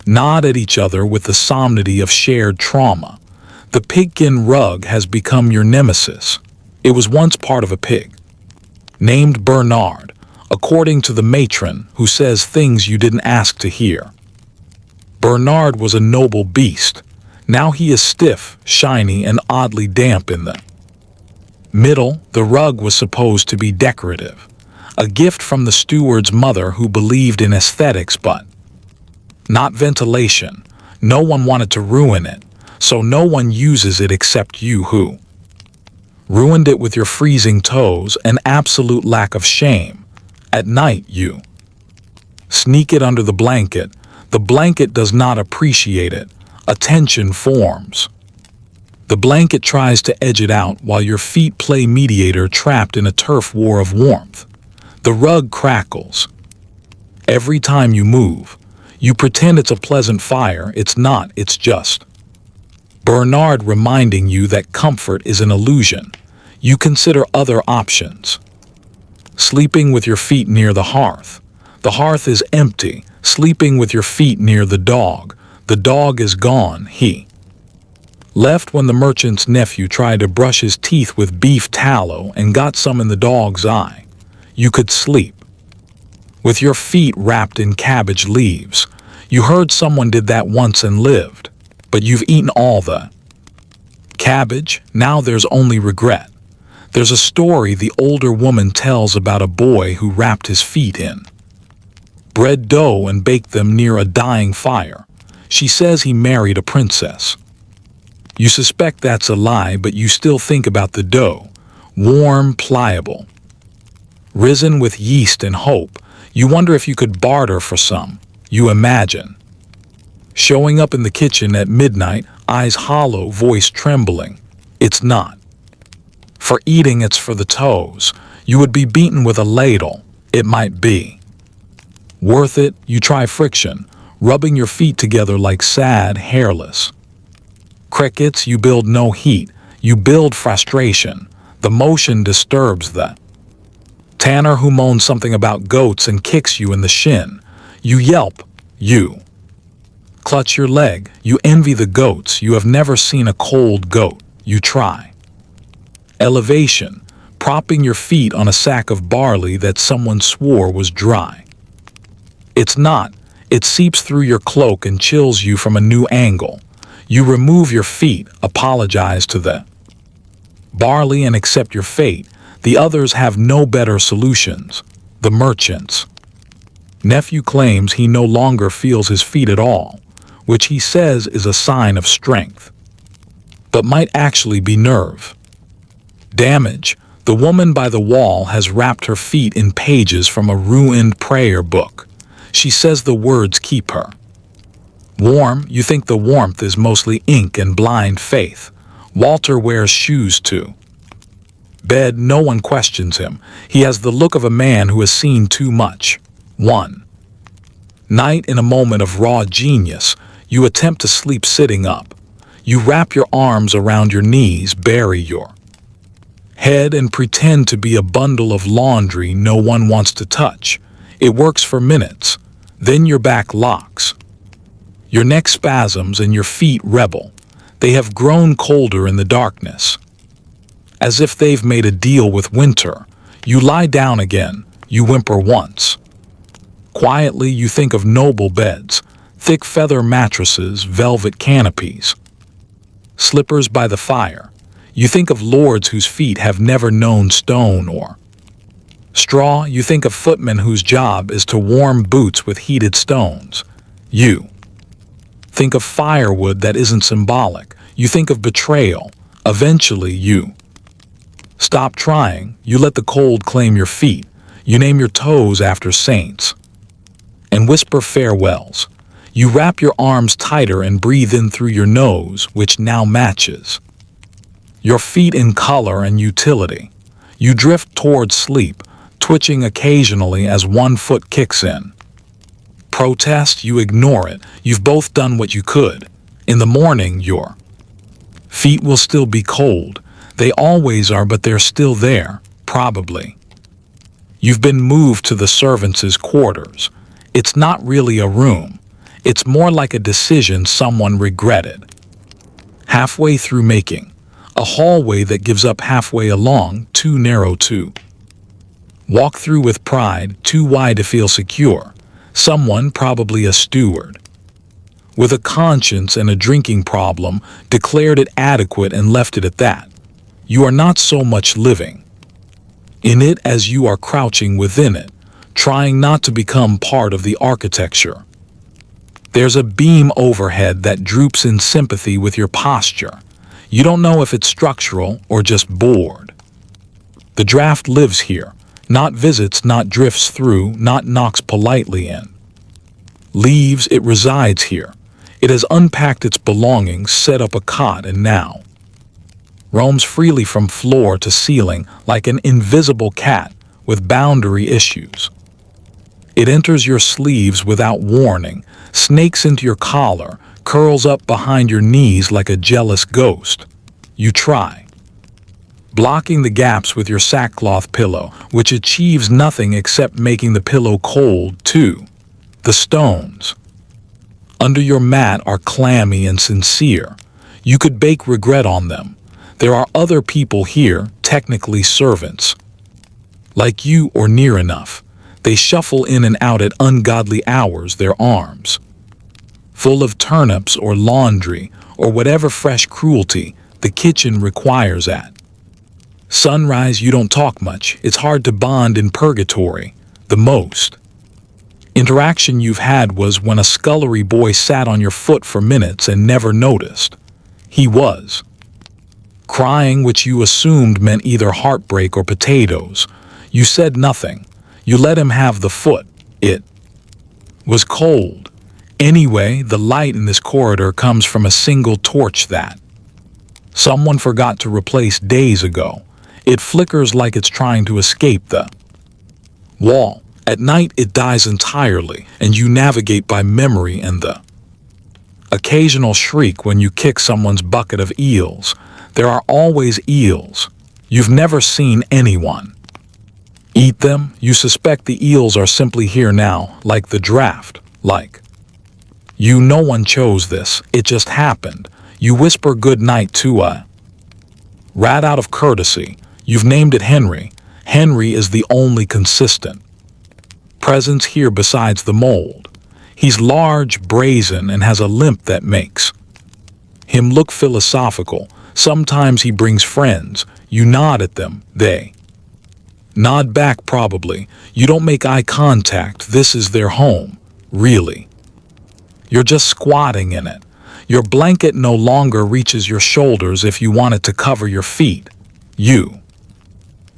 nod at each other with the solemnity of shared trauma. The pigkin rug has become your nemesis. It was once part of a pig named Bernard, according to the matron, who says things you didn't ask to hear. Bernard was a noble beast. Now he is stiff, shiny, and oddly damp in the middle. The rug was supposed to be decorative, a gift from the steward's mother, who believed in aesthetics but not ventilation. No one wanted to ruin it, so no one uses it except you, who Ruined it with your freezing toes and absolute lack of shame. At night, you sneak it under the blanket. The blanket does not appreciate it. A tension forms. The blanket tries to edge it out while your feet play mediator trapped in a turf war of warmth. The rug crackles. Every time you move, you pretend it's a pleasant fire. It's not, it's just Bernard reminding you that comfort is an illusion. You consider other options. Sleeping with your feet near the hearth. The hearth is empty. Sleeping with your feet near the dog. The dog is gone. He left when the merchant's nephew tried to brush his teeth with beef tallow and got some in the dog's eye. You could sleep with your feet wrapped in cabbage leaves. You heard someone did that once and lived, but you've eaten all the cabbage. Now there's only regret. There's a story the older woman tells about a boy who wrapped his feet in bread dough and baked them near a dying fire. She says he married a princess. You suspect that's a lie, but you still think about the dough, warm, pliable, risen with yeast and hope. You wonder if you could barter for some. You imagine showing up in the kitchen at midnight, eyes hollow, voice trembling. It's not for eating, it's for the toes. You would be beaten with a ladle. It might be worth it. You try friction, rubbing your feet together like sad, hairless crickets. You build no heat. You build frustration. The motion disturbs the tanner who moans something about goats and kicks you in the shin. You yelp. You clutch your leg. You envy the goats. You have never seen a cold goat. You try elevation, propping your feet on a sack of barley that someone swore was dry. It's not. It seeps through your cloak and chills you from a new angle. You remove your feet, apologize to the barley and accept your fate. The others have no better solutions. The merchant's nephew claims he no longer feels his feet at all, which he says is a sign of strength, but might actually be nerve damage. The woman by the wall has wrapped her feet in pages from a ruined prayer book. She says the words keep her warm. You think the warmth is mostly ink and blind faith. Walter wears shoes too. Bed, no one questions him. He has the look of a man who has seen too much. One night, in a moment of raw genius, you attempt to sleep sitting up. You wrap your arms around your knees, bury your head, and pretend to be a bundle of laundry no one wants to touch. It works for minutes. Then your back locks. Your neck spasms and your feet rebel. They have grown colder in the darkness, as if they've made a deal with winter. You lie down again. You whimper once. Quietly, you think of noble beds, thick feather mattresses, velvet canopies, slippers by the fire. You think of lords whose feet have never known stone or straw. You think of footmen whose job is to warm boots with heated stones. You think of firewood that isn't symbolic. You think of betrayal. Eventually, you stop trying. You let the cold claim your feet. You name your toes after saints and whisper farewells. You wrap your arms tighter and breathe in through your nose, which now matches your feet in color and utility. You drift towards sleep, twitching occasionally as one foot kicks in. Protest, you ignore it. You've both done what you could. In the morning, your feet will still be cold. They always are, but they're still there, probably. You've been moved to the servants' quarters. It's not really a room. It's more like a decision someone regretted. Halfway through making a hallway that gives up halfway along, too narrow to walk through with pride, too wide to feel secure. Someone, probably a steward, with a conscience and a drinking problem, declared it adequate and left it at that. You are not so much living in it as you are crouching within it, trying not to become part of the architecture. There's a beam overhead that droops in sympathy with your posture. You don't know if it's structural or just bored. The draft lives here, not visits, not drifts through, not knocks politely in. Leaves, it resides here. It has unpacked its belongings, set up a cot, and now roams freely from floor to ceiling like an invisible cat with boundary issues. It enters your sleeves without warning, snakes into your collar, curls up behind your knees like a jealous ghost. You try, blocking the gaps with your sackcloth pillow, which achieves nothing except making the pillow cold, too. The stones under your mat are clammy and sincere. You could bake regret on them. There are other people here, technically servants, like you or near enough. They shuffle in and out at ungodly hours, their arms full of turnips or laundry or whatever fresh cruelty the kitchen requires at sunrise. You don't talk much. It's hard to bond in purgatory. The most interaction you've had was when a scullery boy sat on your foot for minutes and never noticed. He was crying, which you assumed meant either heartbreak or potatoes. You said nothing. You let him have the foot. It was cold. Anyway, the light in this corridor comes from a single torch that someone forgot to replace days ago. It flickers like it's trying to escape the wall. At night it dies entirely, and you navigate by memory and the occasional shriek when you kick someone's bucket of eels. There are always eels. You've never seen anyone eat them. You suspect the eels are simply here now, like the draft, like you. No one chose this, it just happened. You whisper good night to a rat out of courtesy. You've named it Henry. Henry is the only consistent presence here besides the mold. He's large, brazen, and has a limp that makes him look philosophical. Sometimes he brings friends. You nod at them. They nod back probably. You don't make eye contact. This is their home, really. You're just squatting in it. Your blanket no longer reaches your shoulders if you want it to cover your feet. You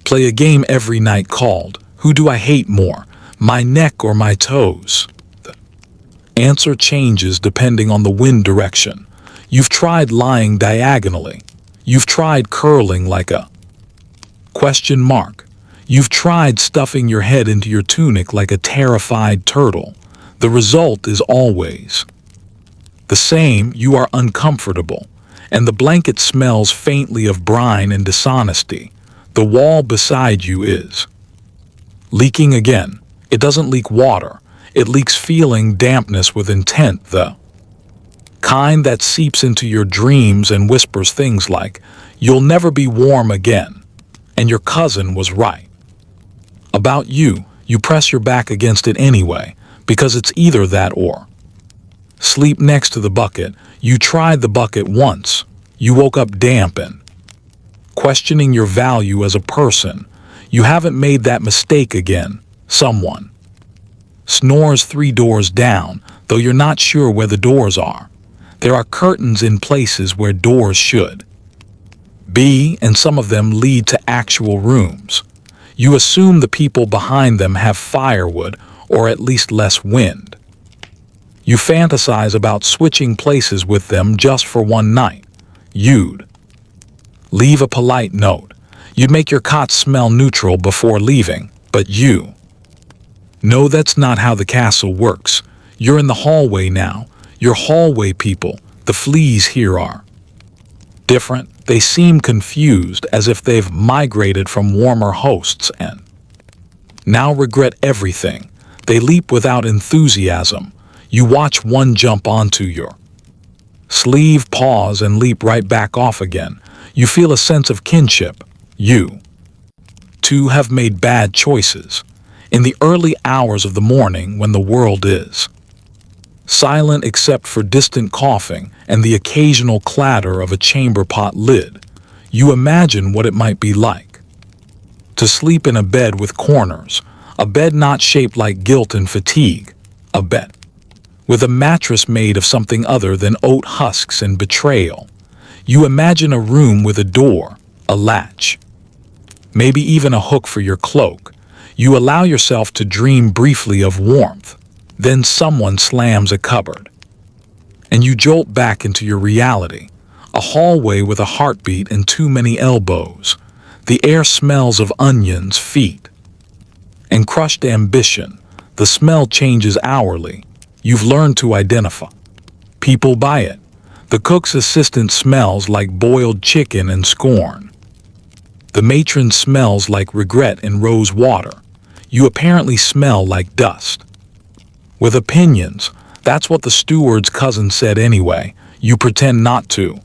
play a game every night called, Who Do I Hate More, My Neck or My Toes? The answer changes depending on the wind direction. You've tried lying diagonally. You've tried curling like a question mark. You've tried stuffing your head into your tunic like a terrified turtle. The result is always the same. You are uncomfortable, and the blanket smells faintly of brine and dishonesty. The wall beside you is leaking again. It doesn't leak water. It leaks feeling, dampness with intent, the kind that seeps into your dreams and whispers things like, you'll never be warm again. And your cousin was right about you. You press your back against it anyway, because it's either that or sleep next to the bucket. You tried the bucket once. You woke up damp and questioning your value as a person. You haven't made that mistake again. Someone snores 3 doors down, though you're not sure where the doors are. There are curtains in places where doors should be, and some of them lead to actual rooms. You assume the people behind them have firewood, or at least less wind. You fantasize about switching places with them just for one night. You'd leave a polite note. You'd make your cot smell neutral before leaving, but you know that's not how the castle works. You're in the hallway now. You're hallway people. The fleas here are different. They seem confused, as if they've migrated from warmer hosts and now regret everything. They leap without enthusiasm. You watch one jump onto your sleeve, pause, and leap right back off again. You feel a sense of kinship. You two have made bad choices. In the early hours of the morning, when the world is silent except for distant coughing and the occasional clatter of a chamber pot lid, you imagine what it might be like to sleep in a bed with corners, a bed not shaped like guilt and fatigue, a bed with a mattress made of something other than oat husks and betrayal. You imagine a room with a door, a latch, maybe even a hook for your cloak. You allow yourself to dream briefly of warmth. Then someone slams a cupboard, and you jolt back into your reality. A hallway with a heartbeat and too many elbows. The air smells of onions, feet, and crushed ambition. The smell changes hourly. You've learned to identify. People buy it. The cook's assistant smells like boiled chicken and scorn. The matron smells like regret and rose water. You apparently smell like dust. With opinions, that's what the steward's cousin said anyway. You pretend not to.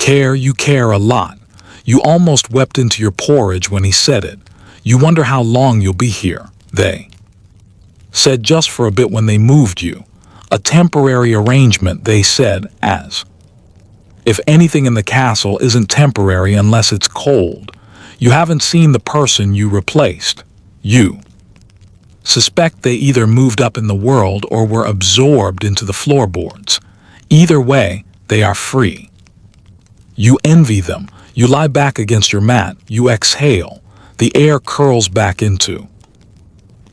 You care a lot. You almost wept into your porridge when he said it. You wonder how long you'll be here. They said just for a bit when they moved you. A temporary arrangement, they said, as if anything in the castle isn't temporary unless it's cold. You haven't seen the person you replaced. You suspect they either moved up in the world or were absorbed into the floorboards. Either way, they are free. You envy them. You lie back against your mat. You exhale. The air curls back into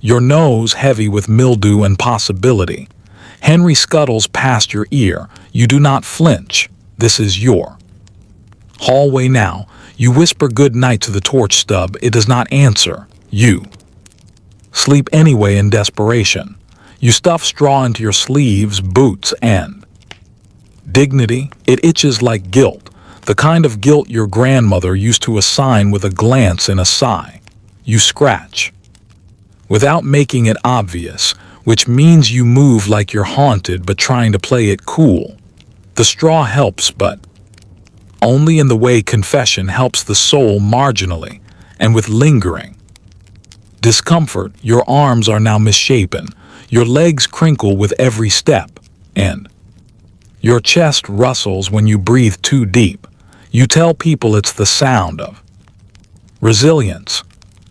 your nose, heavy with mildew and possibility. Henry scuttles past your ear. You do not flinch. This is your hallway now. You whisper good night to the torch stub. It does not answer. You sleep anyway in desperation. You stuff straw into your sleeves, boots, and dignity. It itches like guilt. The kind of guilt your grandmother used to assign with a glance and a sigh. You scratch without making it obvious, which means you move like you're haunted but trying to play it cool. The straw helps, but only in the way confession helps the soul marginally, and with lingering discomfort. Your arms are now misshapen. Your legs crinkle with every step, and your chest rustles when you breathe too deep. You tell people it's the sound of resilience.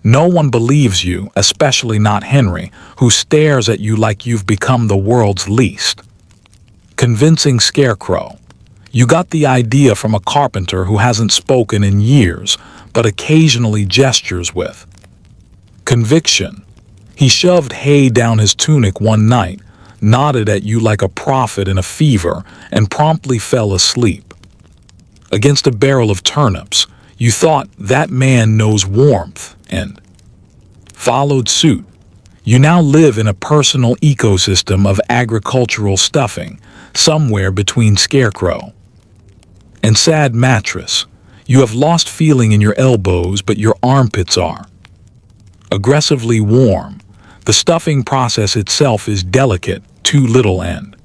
No one believes you, especially not Henry, who stares at you like you've become the world's least convincing scarecrow. You got the idea from a carpenter who hasn't spoken in years, but occasionally gestures with conviction. He shoved hay down his tunic one night, nodded at you like a prophet in a fever, and promptly fell asleep against a barrel of turnips. You thought, that man knows warmth, and followed suit. You now live in a personal ecosystem of agricultural stuffing, somewhere between scarecrow and sad mattress. You have lost feeling in your elbows, but your armpits are aggressively warm. The stuffing process itself is delicate, too little, and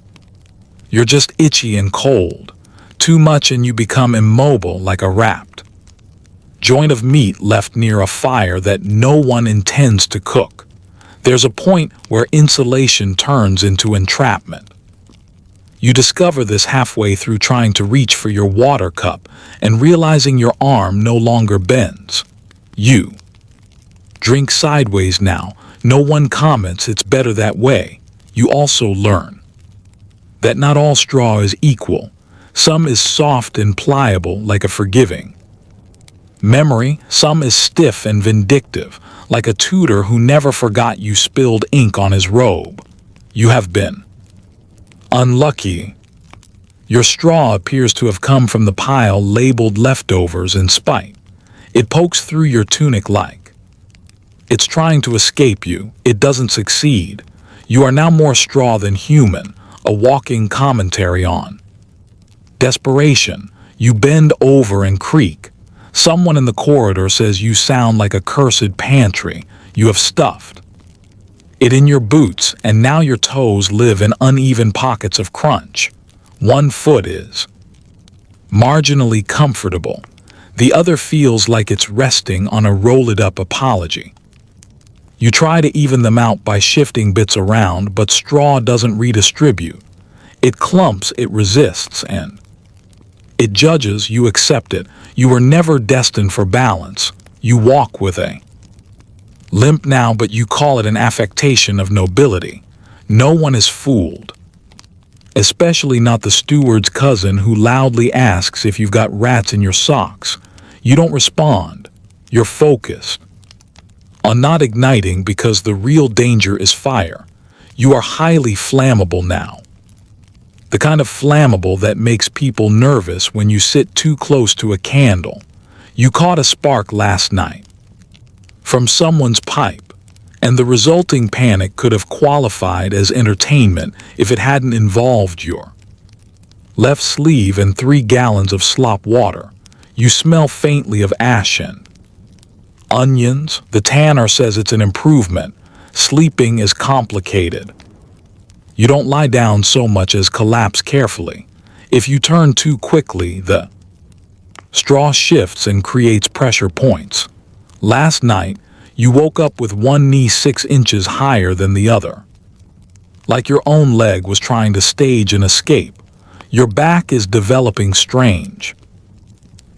you're just itchy and cold. Too much and you become immobile like a wrapped joint of meat left near a fire that no one intends to cook. There's a point where insulation turns into entrapment. You discover this halfway through trying to reach for your water cup and realizing your arm no longer bends. You drink sideways now. No one comments, it's better that way. You also learn that not all straw is equal. Some is soft and pliable like a forgiving memory. Some is stiff and vindictive, like a tutor who never forgot you spilled ink on his robe. You have been unlucky. Your straw appears to have come from the pile labeled leftovers in spite. It pokes through your tunic like it's trying to escape you. It doesn't succeed. You are now more straw than human, a walking commentary on desperation. You bend over and creak. Someone in the corridor says you sound like a cursed pantry. You have stuffed it in your boots, and now your toes live in uneven pockets of crunch. One foot is marginally comfortable. The other feels like it's resting on a rolled-up apology. You try to even them out by shifting bits around, but straw doesn't redistribute. It clumps, it resists, and it judges. You accept it. You were never destined for balance. You walk with a limp now, but you call it an affectation of nobility. No one is fooled. especially not the steward's cousin who loudly asks if you've got rats in your socks. You don't respond. You're focused on not igniting because the real danger is fire. You are highly flammable now. The kind of flammable that makes people nervous when you sit too close to a candle. You caught a spark last night from someone's pipe, and the resulting panic could have qualified as entertainment if it hadn't involved your left sleeve and 3 gallons of slop water. You smell faintly of ashen onions. The tanner says it's an improvement. Sleeping is complicated. You don't lie down so much as collapse carefully. If you turn too quickly, the straw shifts and creates pressure points. Last night, you woke up with one knee 6 inches higher than the other, like your own leg was trying to stage an escape. Your back is developing strange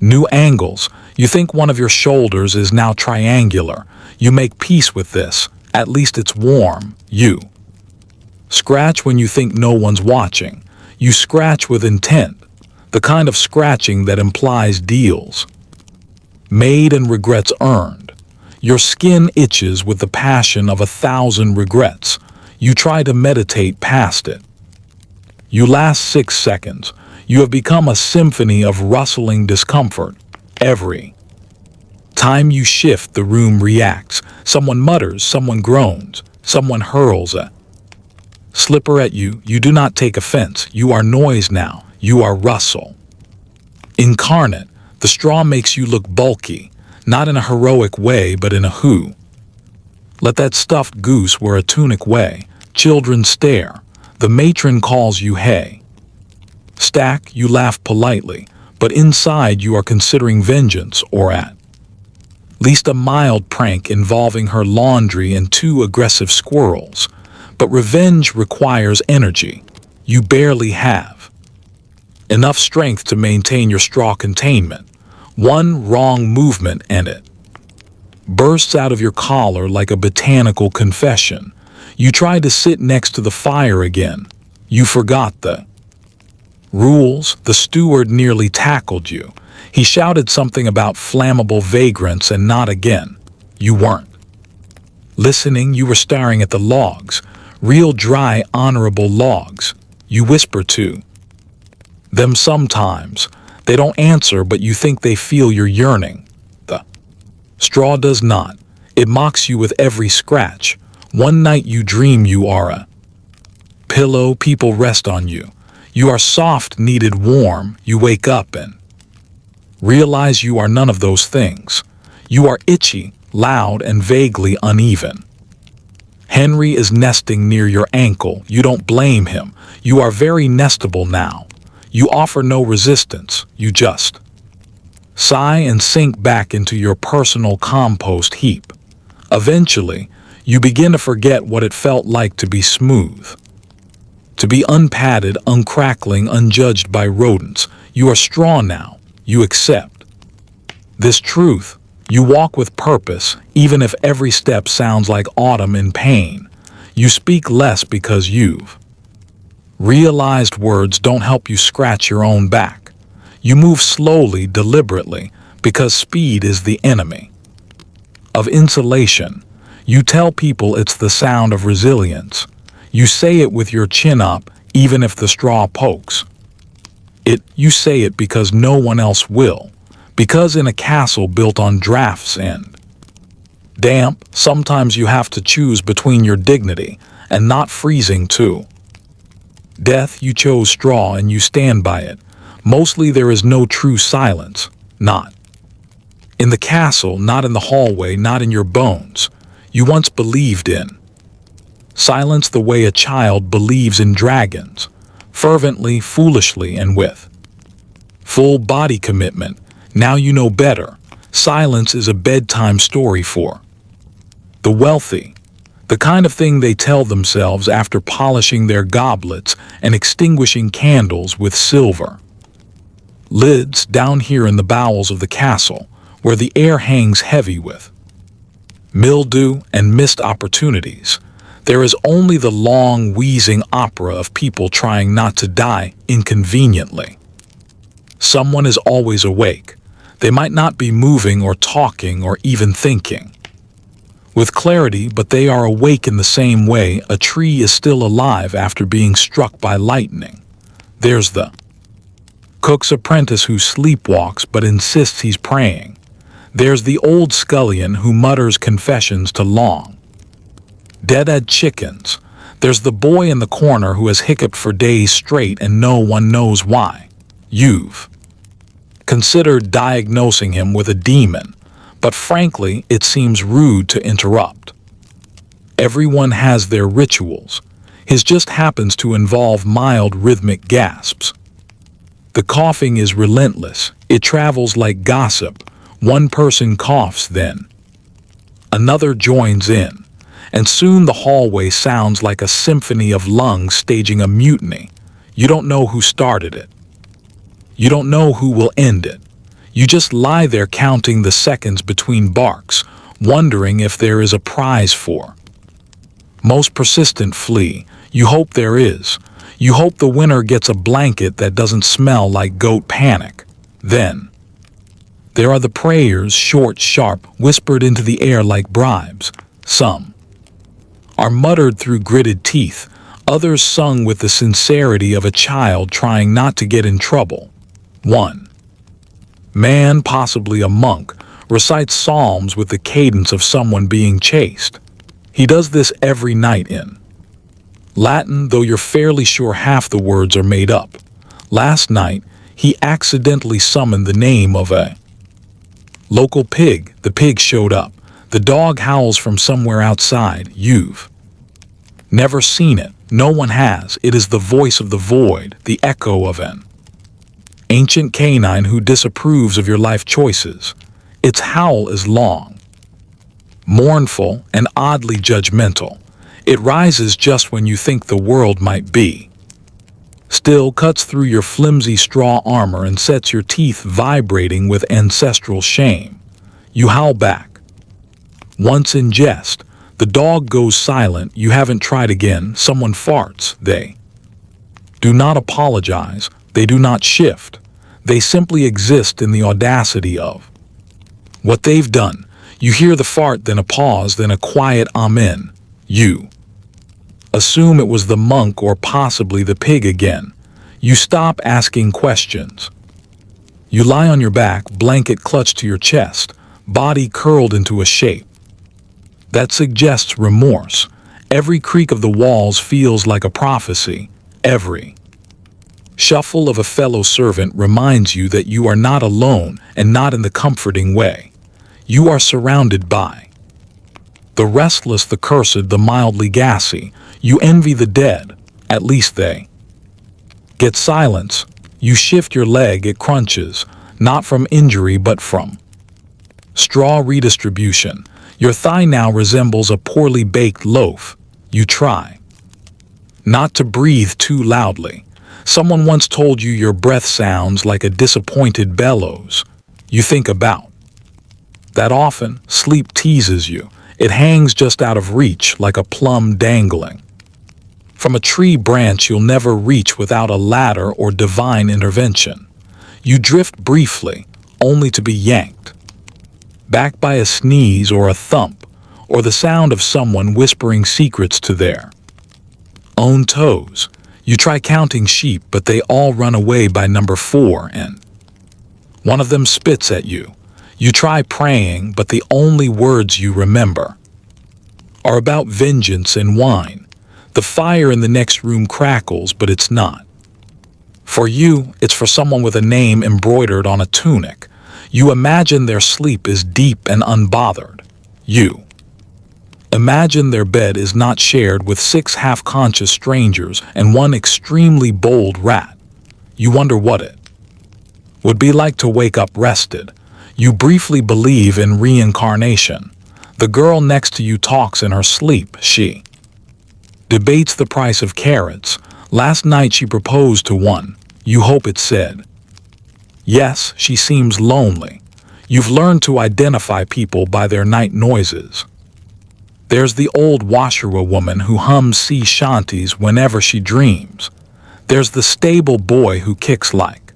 new angles. You think one of your shoulders is now triangular. You make peace with this. At least it's warm. You scratch when you think no one's watching. You scratch with intent, the kind of scratching that implies deals made and regrets earned. Your skin itches with the passion of 1,000 regrets. You try to meditate past it. You last 6 seconds. You have become a symphony of rustling discomfort. Every time you shift, the room reacts. Someone mutters, someone groans, someone hurls a slipper at you. You do not take offense. You are noise now. You are rustle incarnate. The straw makes you look bulky, not in a heroic way, but in a who. Let that stuffed goose wear a tunic way. Children stare. The matron calls you hey. Stack, you laugh politely, but inside you are considering vengeance, or at least a mild prank involving her laundry and 2 aggressive squirrels. But revenge requires energy. You barely have enough strength to maintain your straw containment. One wrong movement and it bursts out of your collar like a botanical confession. You try to sit next to the fire again. You forgot the rules. The steward nearly tackled you. He shouted something about flammable vagrants and not again. You weren't listening. You were staring at the logs. Real dry, honorable logs. You whisper to them sometimes. They don't answer, but you think they feel your yearning. The straw does not. It mocks you with every scratch. One night you dream you are a pillow. People rest on you. You are soft, needed warm. You wake up and realize you are none of those things. You are itchy, loud, and vaguely uneven. Henry is nesting near your ankle. You don't blame him. You are very nestable now. You offer no resistance. You just sigh and sink back into your personal compost heap. Eventually, you begin to forget what it felt like to be smooth, to be unpadded, uncrackling, unjudged by rodents. You are straw now. You accept this truth. You walk with purpose, even if every step sounds like autumn in pain. You speak less because you've realized words don't help you scratch your own back. You move slowly, deliberately, because speed is the enemy of insulation. You tell people it's the sound of resilience. You say it with your chin up, even if the straw pokes it. You say it because no one else will. Because in a castle built on drafts and damp, sometimes you have to choose between your dignity and not freezing too. Death, you chose straw and you stand by it. Mostly there is no true silence. Not in the castle, not in the hallway, not in your bones. You once believed in silence the way a child believes in dragons. Fervently, foolishly, and with full body commitment. Now you know better. Silence is a bedtime story for the wealthy. The kind of thing they tell themselves after polishing their goblets and extinguishing candles with silver lids down here in the bowels of the castle, where the air hangs heavy with mildew and missed opportunities. There is only the long, wheezing opera of people trying not to die inconveniently. Someone is always awake. They might not be moving or talking or even thinking with clarity, but they are awake in the same way a tree is still alive after being struck by lightning. There's the cook's apprentice who sleepwalks but insists he's praying. There's the old scullion who mutters confessions to long dead chickens. There's the boy in the corner who has hiccuped for days straight and no one knows why. You've considered diagnosing him with a demon, but frankly, it seems rude to interrupt. Everyone has their rituals. His just happens to involve mild rhythmic gasps. The coughing is relentless. It travels like gossip. One person coughs, then another joins in, and soon the hallway sounds like a symphony of lungs staging a mutiny. You don't know who started it. You don't know who will end it. You just lie there counting the seconds between barks, wondering if there is a prize for most persistent flea. You hope there is. You hope the winner gets a blanket that doesn't smell like goat panic. Then there are the prayers, short, sharp, whispered into the air like bribes. Some are muttered through gritted teeth, others sung with the sincerity of a child trying not to get in trouble. One man, possibly a monk, recites psalms with the cadence of someone being chased. He does this every night in Latin, though you're fairly sure half the words are made up. Last night, he accidentally summoned the name of a local pig. The pig showed up. The dog howls from somewhere outside. You've never seen it. No one has. It is the voice of the void, the echo of an ancient canine who disapproves of your life choices. Its howl is long, mournful, and oddly judgmental. It rises just when you think the world might be still, cuts through your flimsy straw armor and sets your teeth vibrating with ancestral shame. You howl back. Once in jest, the dog goes silent. You haven't tried again. Someone farts. They do not apologize. They do not shift. They simply exist in the audacity of what they've done. You hear the fart, then a pause, then a quiet amen. You assume it was the monk or possibly the pig again. You stop asking questions. You lie on your back, blanket clutched to your chest, body curled into a shape that suggests remorse. Every creak of the walls feels like a prophecy. Every shuffle of a fellow servant reminds you that you are not alone, and not in the comforting way. You are surrounded by the restless, the cursed, the mildly gassy. You envy the dead. At least they get silence. You shift your leg, it crunches, not from injury but from straw redistribution. Your thigh now resembles a poorly baked loaf. You try not to breathe too loudly. Someone once told you your breath sounds like a disappointed bellows. You think about that often. Sleep teases you. It hangs just out of reach like a plum dangling from a tree branch you'll never reach without a ladder or divine intervention. You drift briefly, only to be yanked back by a sneeze or a thump, or the sound of someone whispering secrets to their own toes. You try counting sheep, but they all run away by number 4, and one of them spits at you. You try praying, but the only words you remember are about vengeance and wine. The fire in the next room crackles, but it's not for you. It's for someone with a name embroidered on a tunic. You imagine their sleep is deep and unbothered. You imagine their bed is not shared with 6 half-conscious strangers and one extremely bold rat. You wonder what it would be like to wake up rested. You briefly believe in reincarnation. The girl next to you talks in her sleep. She debates the price of carrots. Last night she proposed to one. You hope it said yes. She seems lonely. You've learned to identify people by their night noises. There's the old washerwoman who hums sea shanties whenever she dreams. There's the stable boy who kicks like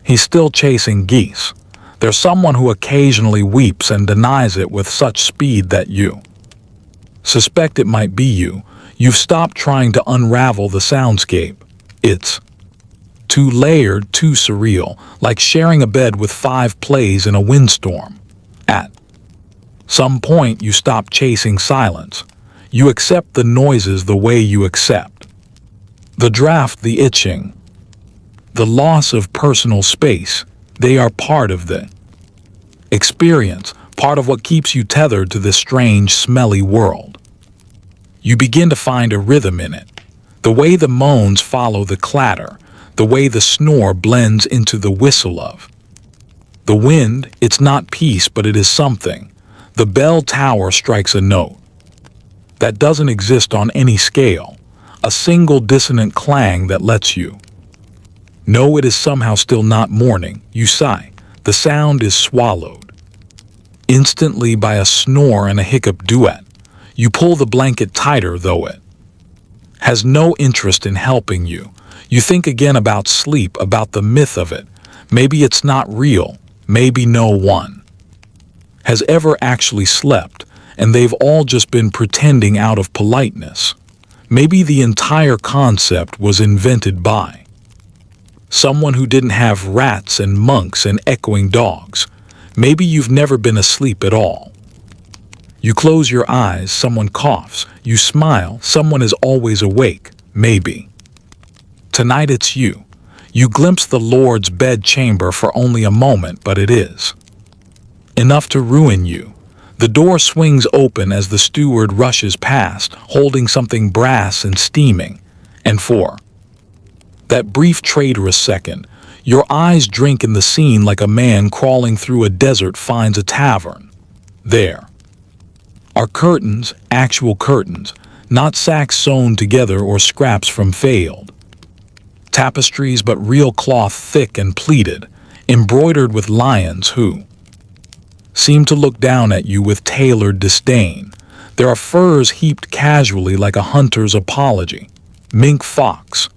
he's still chasing geese. There's someone who occasionally weeps and denies it with such speed that you suspect it might be you. You've stopped trying to unravel the soundscape. It's too layered, too surreal, like sharing a bed with 5 plays in a windstorm. At some point, you stop chasing silence. You accept the noises the way you accept the draft, the itching, the loss of personal space. They are part of the experience, part of what keeps you tethered to this strange, smelly world. You begin to find a rhythm in it. The way the moans follow the clatter, the way the snore blends into the whistle of the wind. It's not peace, but it is something. The bell tower strikes a note that doesn't exist on any scale, a single dissonant clang that lets you know it is somehow still not morning. You sigh. The sound is swallowed instantly by a snore and a hiccup duet. You pull the blanket tighter, though it has no interest in helping you. You think again about sleep, about the myth of it. Maybe it's not real. Maybe no one has ever actually slept, and they've all just been pretending out of politeness. Maybe the entire concept was invented by someone who didn't have rats and monks and echoing dogs. Maybe you've never been asleep at all. You close your eyes, someone coughs. You smile, someone is always awake. Maybe tonight it's you. You glimpse the Lord's bedchamber for only a moment, but it is enough to ruin you. The door swings open as the steward rushes past, holding something brass and steaming. And for that brief traitorous second, your eyes drink in the scene like a man crawling through a desert finds a tavern. There are curtains, actual curtains, not sacks sewn together or scraps from failed tapestries, but real cloth, thick and pleated, embroidered with lions who seem to look down at you with tailored disdain. There are furs heaped casually like a hunter's apology. Mink fox,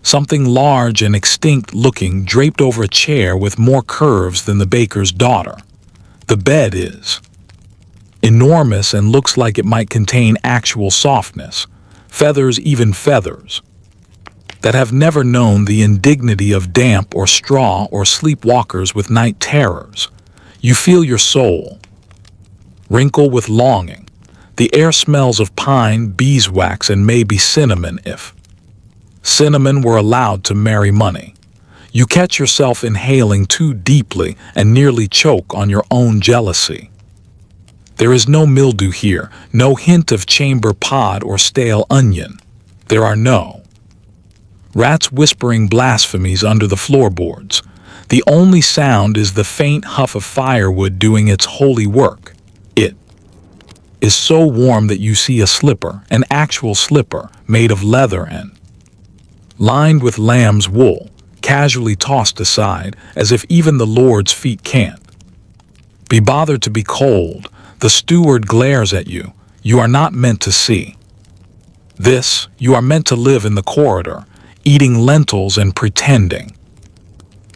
something large and extinct looking, draped over a chair with more curves than the baker's daughter. The bed is enormous and looks like it might contain actual softness, feathers, even feathers that have never known the indignity of damp or straw or sleepwalkers with night terrors. You feel your soul wrinkle with longing. The air smells of pine, beeswax, and maybe cinnamon, if cinnamon were allowed to marry money. You catch yourself inhaling too deeply and nearly choke on your own jealousy. There is no mildew here, no hint of chamber pod or stale onion. There are no rats whispering blasphemies under the floorboards. The only sound is the faint huff of firewood doing its holy work. It is so warm that you see a slipper, an actual slipper, made of leather and lined with lamb's wool, casually tossed aside, as if even the Lord's feet can't be bothered to be cold. The steward glares at you. You are not meant to see this. You are meant to live in the corridor, eating lentils and pretending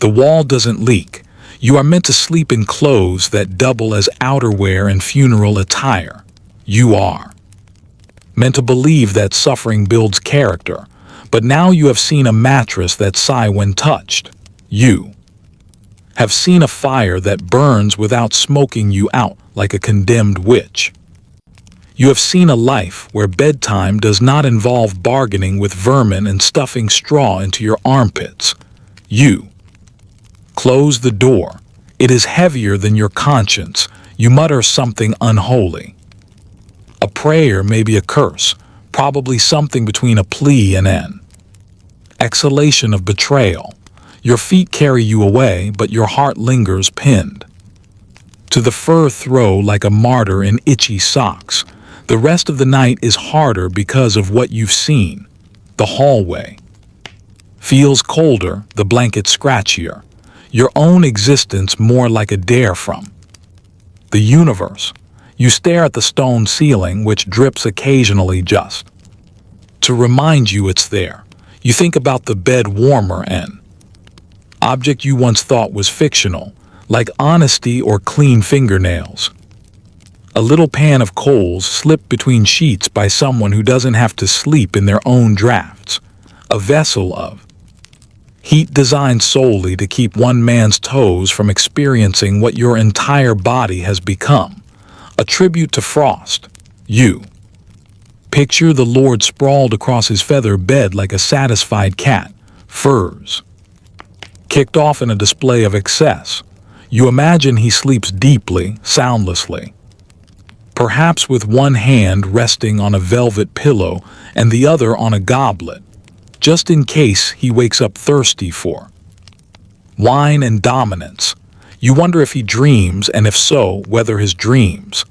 the wall doesn't leak. You are meant to sleep in clothes that double as outerwear and funeral attire. You are meant to believe that suffering builds character, but now you have seen a mattress that sighs when touched. You have seen a fire that burns without smoking you out like a condemned witch. You have seen a life where bedtime does not involve bargaining with vermin and stuffing straw into your armpits. You close the door. It is heavier than your conscience. You mutter something unholy. A prayer, maybe a curse, probably something between a plea and an exhalation of betrayal. Your feet carry you away, but your heart lingers pinned to the fur throw like a martyr in itchy socks. The rest of the night is harder because of what you've seen. The hallway feels colder, the blanket scratchier, your own existence more like a dare from the universe. You stare at the stone ceiling, which drips occasionally just to remind you it's there. You think about the bed warmer and object you once thought was fictional, like honesty or clean fingernails. A little pan of coals slipped between sheets by someone who doesn't have to sleep in their own drafts. A vessel of heat designed solely to keep one man's toes from experiencing what your entire body has become. A tribute to frost. You picture the Lord sprawled across his feather bed like a satisfied cat, furs kicked off in a display of excess. You imagine he sleeps deeply, soundlessly, perhaps with one hand resting on a velvet pillow and the other on a goblet, just in case he wakes up thirsty for wine and dominance. You wonder if he dreams, and if so, whether his dreams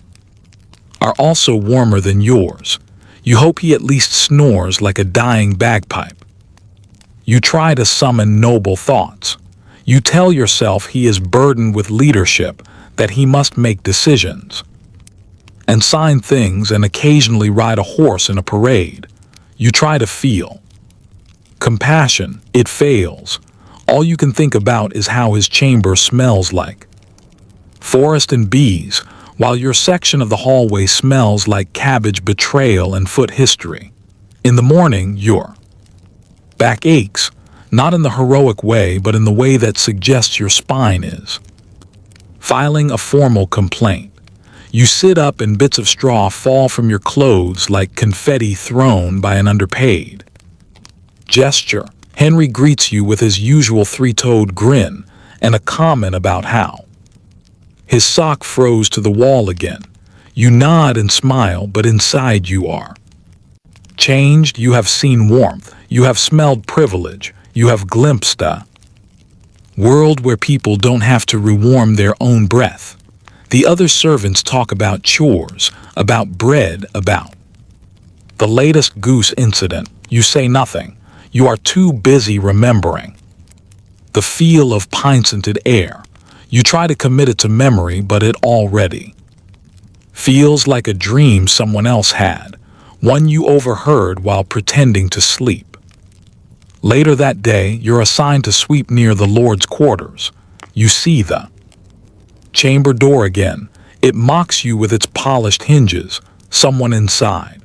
are also warmer than yours. You hope he at least snores like a dying bagpipe. You try to summon noble thoughts. You tell yourself he is burdened with leadership, that he must make decisions and sign things and occasionally ride a horse in a parade. You try to feel compassion. It fails. All you can think about is how his chamber smells like forest and bees, while your section of the hallway smells like cabbage, betrayal, and foot history. In the morning, your back aches, not in the heroic way, but in the way that suggests your spine is filing a formal complaint. You sit up and bits of straw fall from your clothes like confetti thrown by an underpaid gesture. Henry greets you with his usual three-toed grin and a comment about how his sock froze to the wall again. You nod and smile, but inside you are changed. You have seen warmth. You have smelled privilege. You have glimpsed a world where people don't have to rewarm their own breath. The other servants talk about chores, about bread, about the latest goose incident. You say nothing. You are too busy remembering the feel of pine-scented air. You try to commit it to memory, but it already feels like a dream someone else had, one you overheard while pretending to sleep. Later that day, you're assigned to sweep near the Lord's quarters. You see the chamber door again. It mocks you with its polished hinges. Someone inside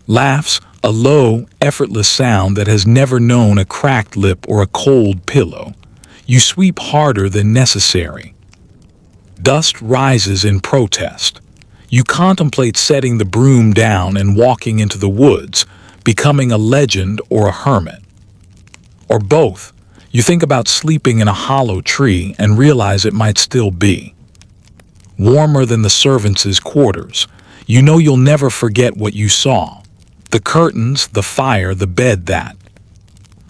laughs, a low, effortless sound that has never known a cracked lip or a cold pillow. You sweep harder than necessary. Dust rises in protest. You contemplate setting the broom down and walking into the woods, becoming a legend or a hermit. Or both. You think about sleeping in a hollow tree and realize it might still be warmer than the servants' quarters. You know you'll never forget what you saw. The curtains, the fire, the bed that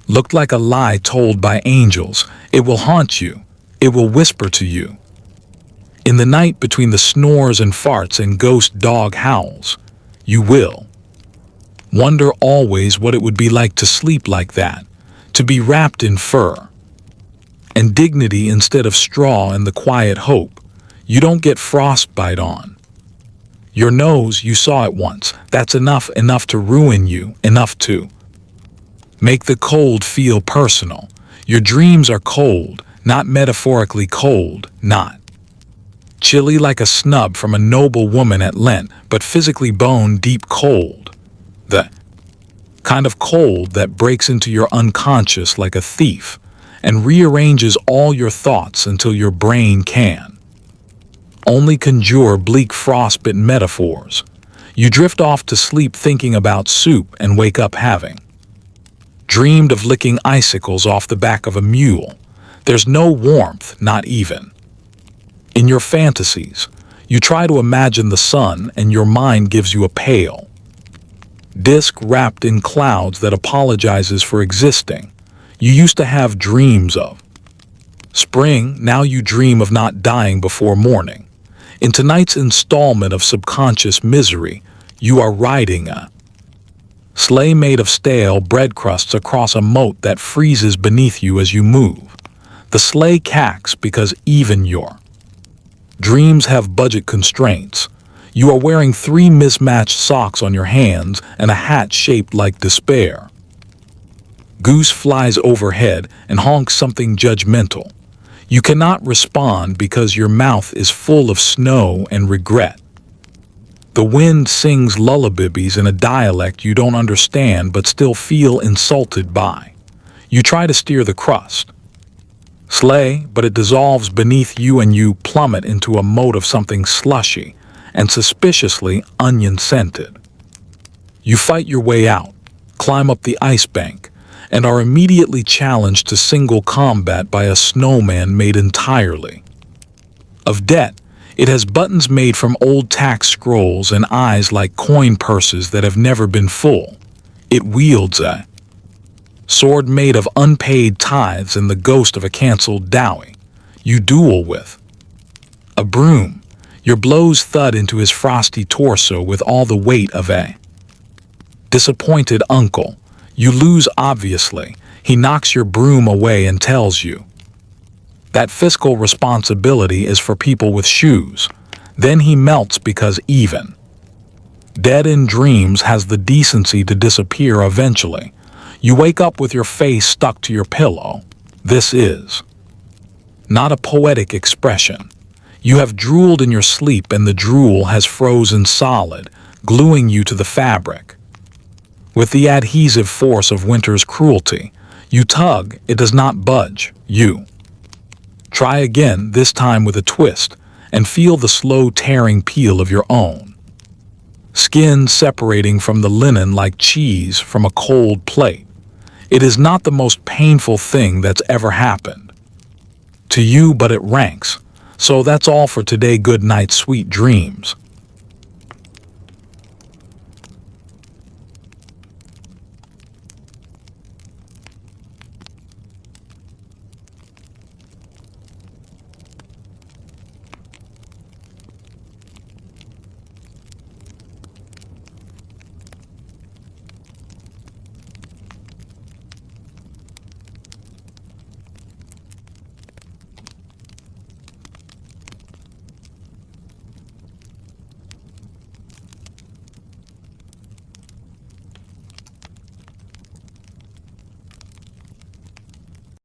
looked like a lie told by angels. It will haunt you. It will whisper to you. In the night between the snores and farts and ghost dog howls, you will wonder always what it would be like to sleep like that, to be wrapped in fur and dignity instead of straw, and the quiet hope you don't get frostbite on your nose. You saw it once. That's enough to ruin you, enough to make the cold feel personal. Your dreams are cold, not metaphorically cold, not chilly like a snub from a noble woman at Lent, but physically bone-deep cold. The kind of cold that breaks into your unconscious like a thief and rearranges all your thoughts until your brain can only conjure bleak frostbitten metaphors. You drift off to sleep thinking about soup and wake up having dreamed of licking icicles off the back of a mule. There's no warmth, not even in your fantasies. You try to imagine the sun, and your mind gives you a pale disk wrapped in clouds that apologizes for existing. You used to have dreams of spring, now you dream of not dying before morning. In tonight's installment of Subconscious Misery, you are riding a sleigh made of stale bread crusts across a moat that freezes beneath you as you move. The sleigh cacks because even your dreams have budget constraints. You are wearing 3 mismatched socks on your hands and a hat shaped like despair. Goose flies overhead and honks something judgmental. You cannot respond because your mouth is full of snow and regret. The wind sings lullabies in a dialect you don't understand but still feel insulted by. You try to steer the crust. Slay, but it dissolves beneath you and you plummet into a moat of something slushy and suspiciously onion-scented. You fight your way out, climb up the ice bank, and are immediately challenged to single combat by a snowman made entirely of debt. It has buttons made from old tax scrolls and eyes like coin purses that have never been full. It wields a sword made of unpaid tithes and the ghost of a canceled dowry. You duel with a broom. Your blows thud into his frosty torso with all the weight of a disappointed uncle. You lose obviously. He knocks your broom away and tells you that fiscal responsibility is for people with shoes. Then he melts because even dead in dreams has the decency to disappear eventually. You wake up with your face stuck to your pillow. This is not a poetic expression. You have drooled in your sleep and the drool has frozen solid, gluing you to the fabric. With the adhesive force of winter's cruelty, you tug, it does not budge. You try again, this time with a twist, and feel the slow tearing peel of your own skin separating from the linen like cheese from a cold plate. It is not the most painful thing that's ever happened to you, but it ranks. So that's all for today. Good night, sweet dreams.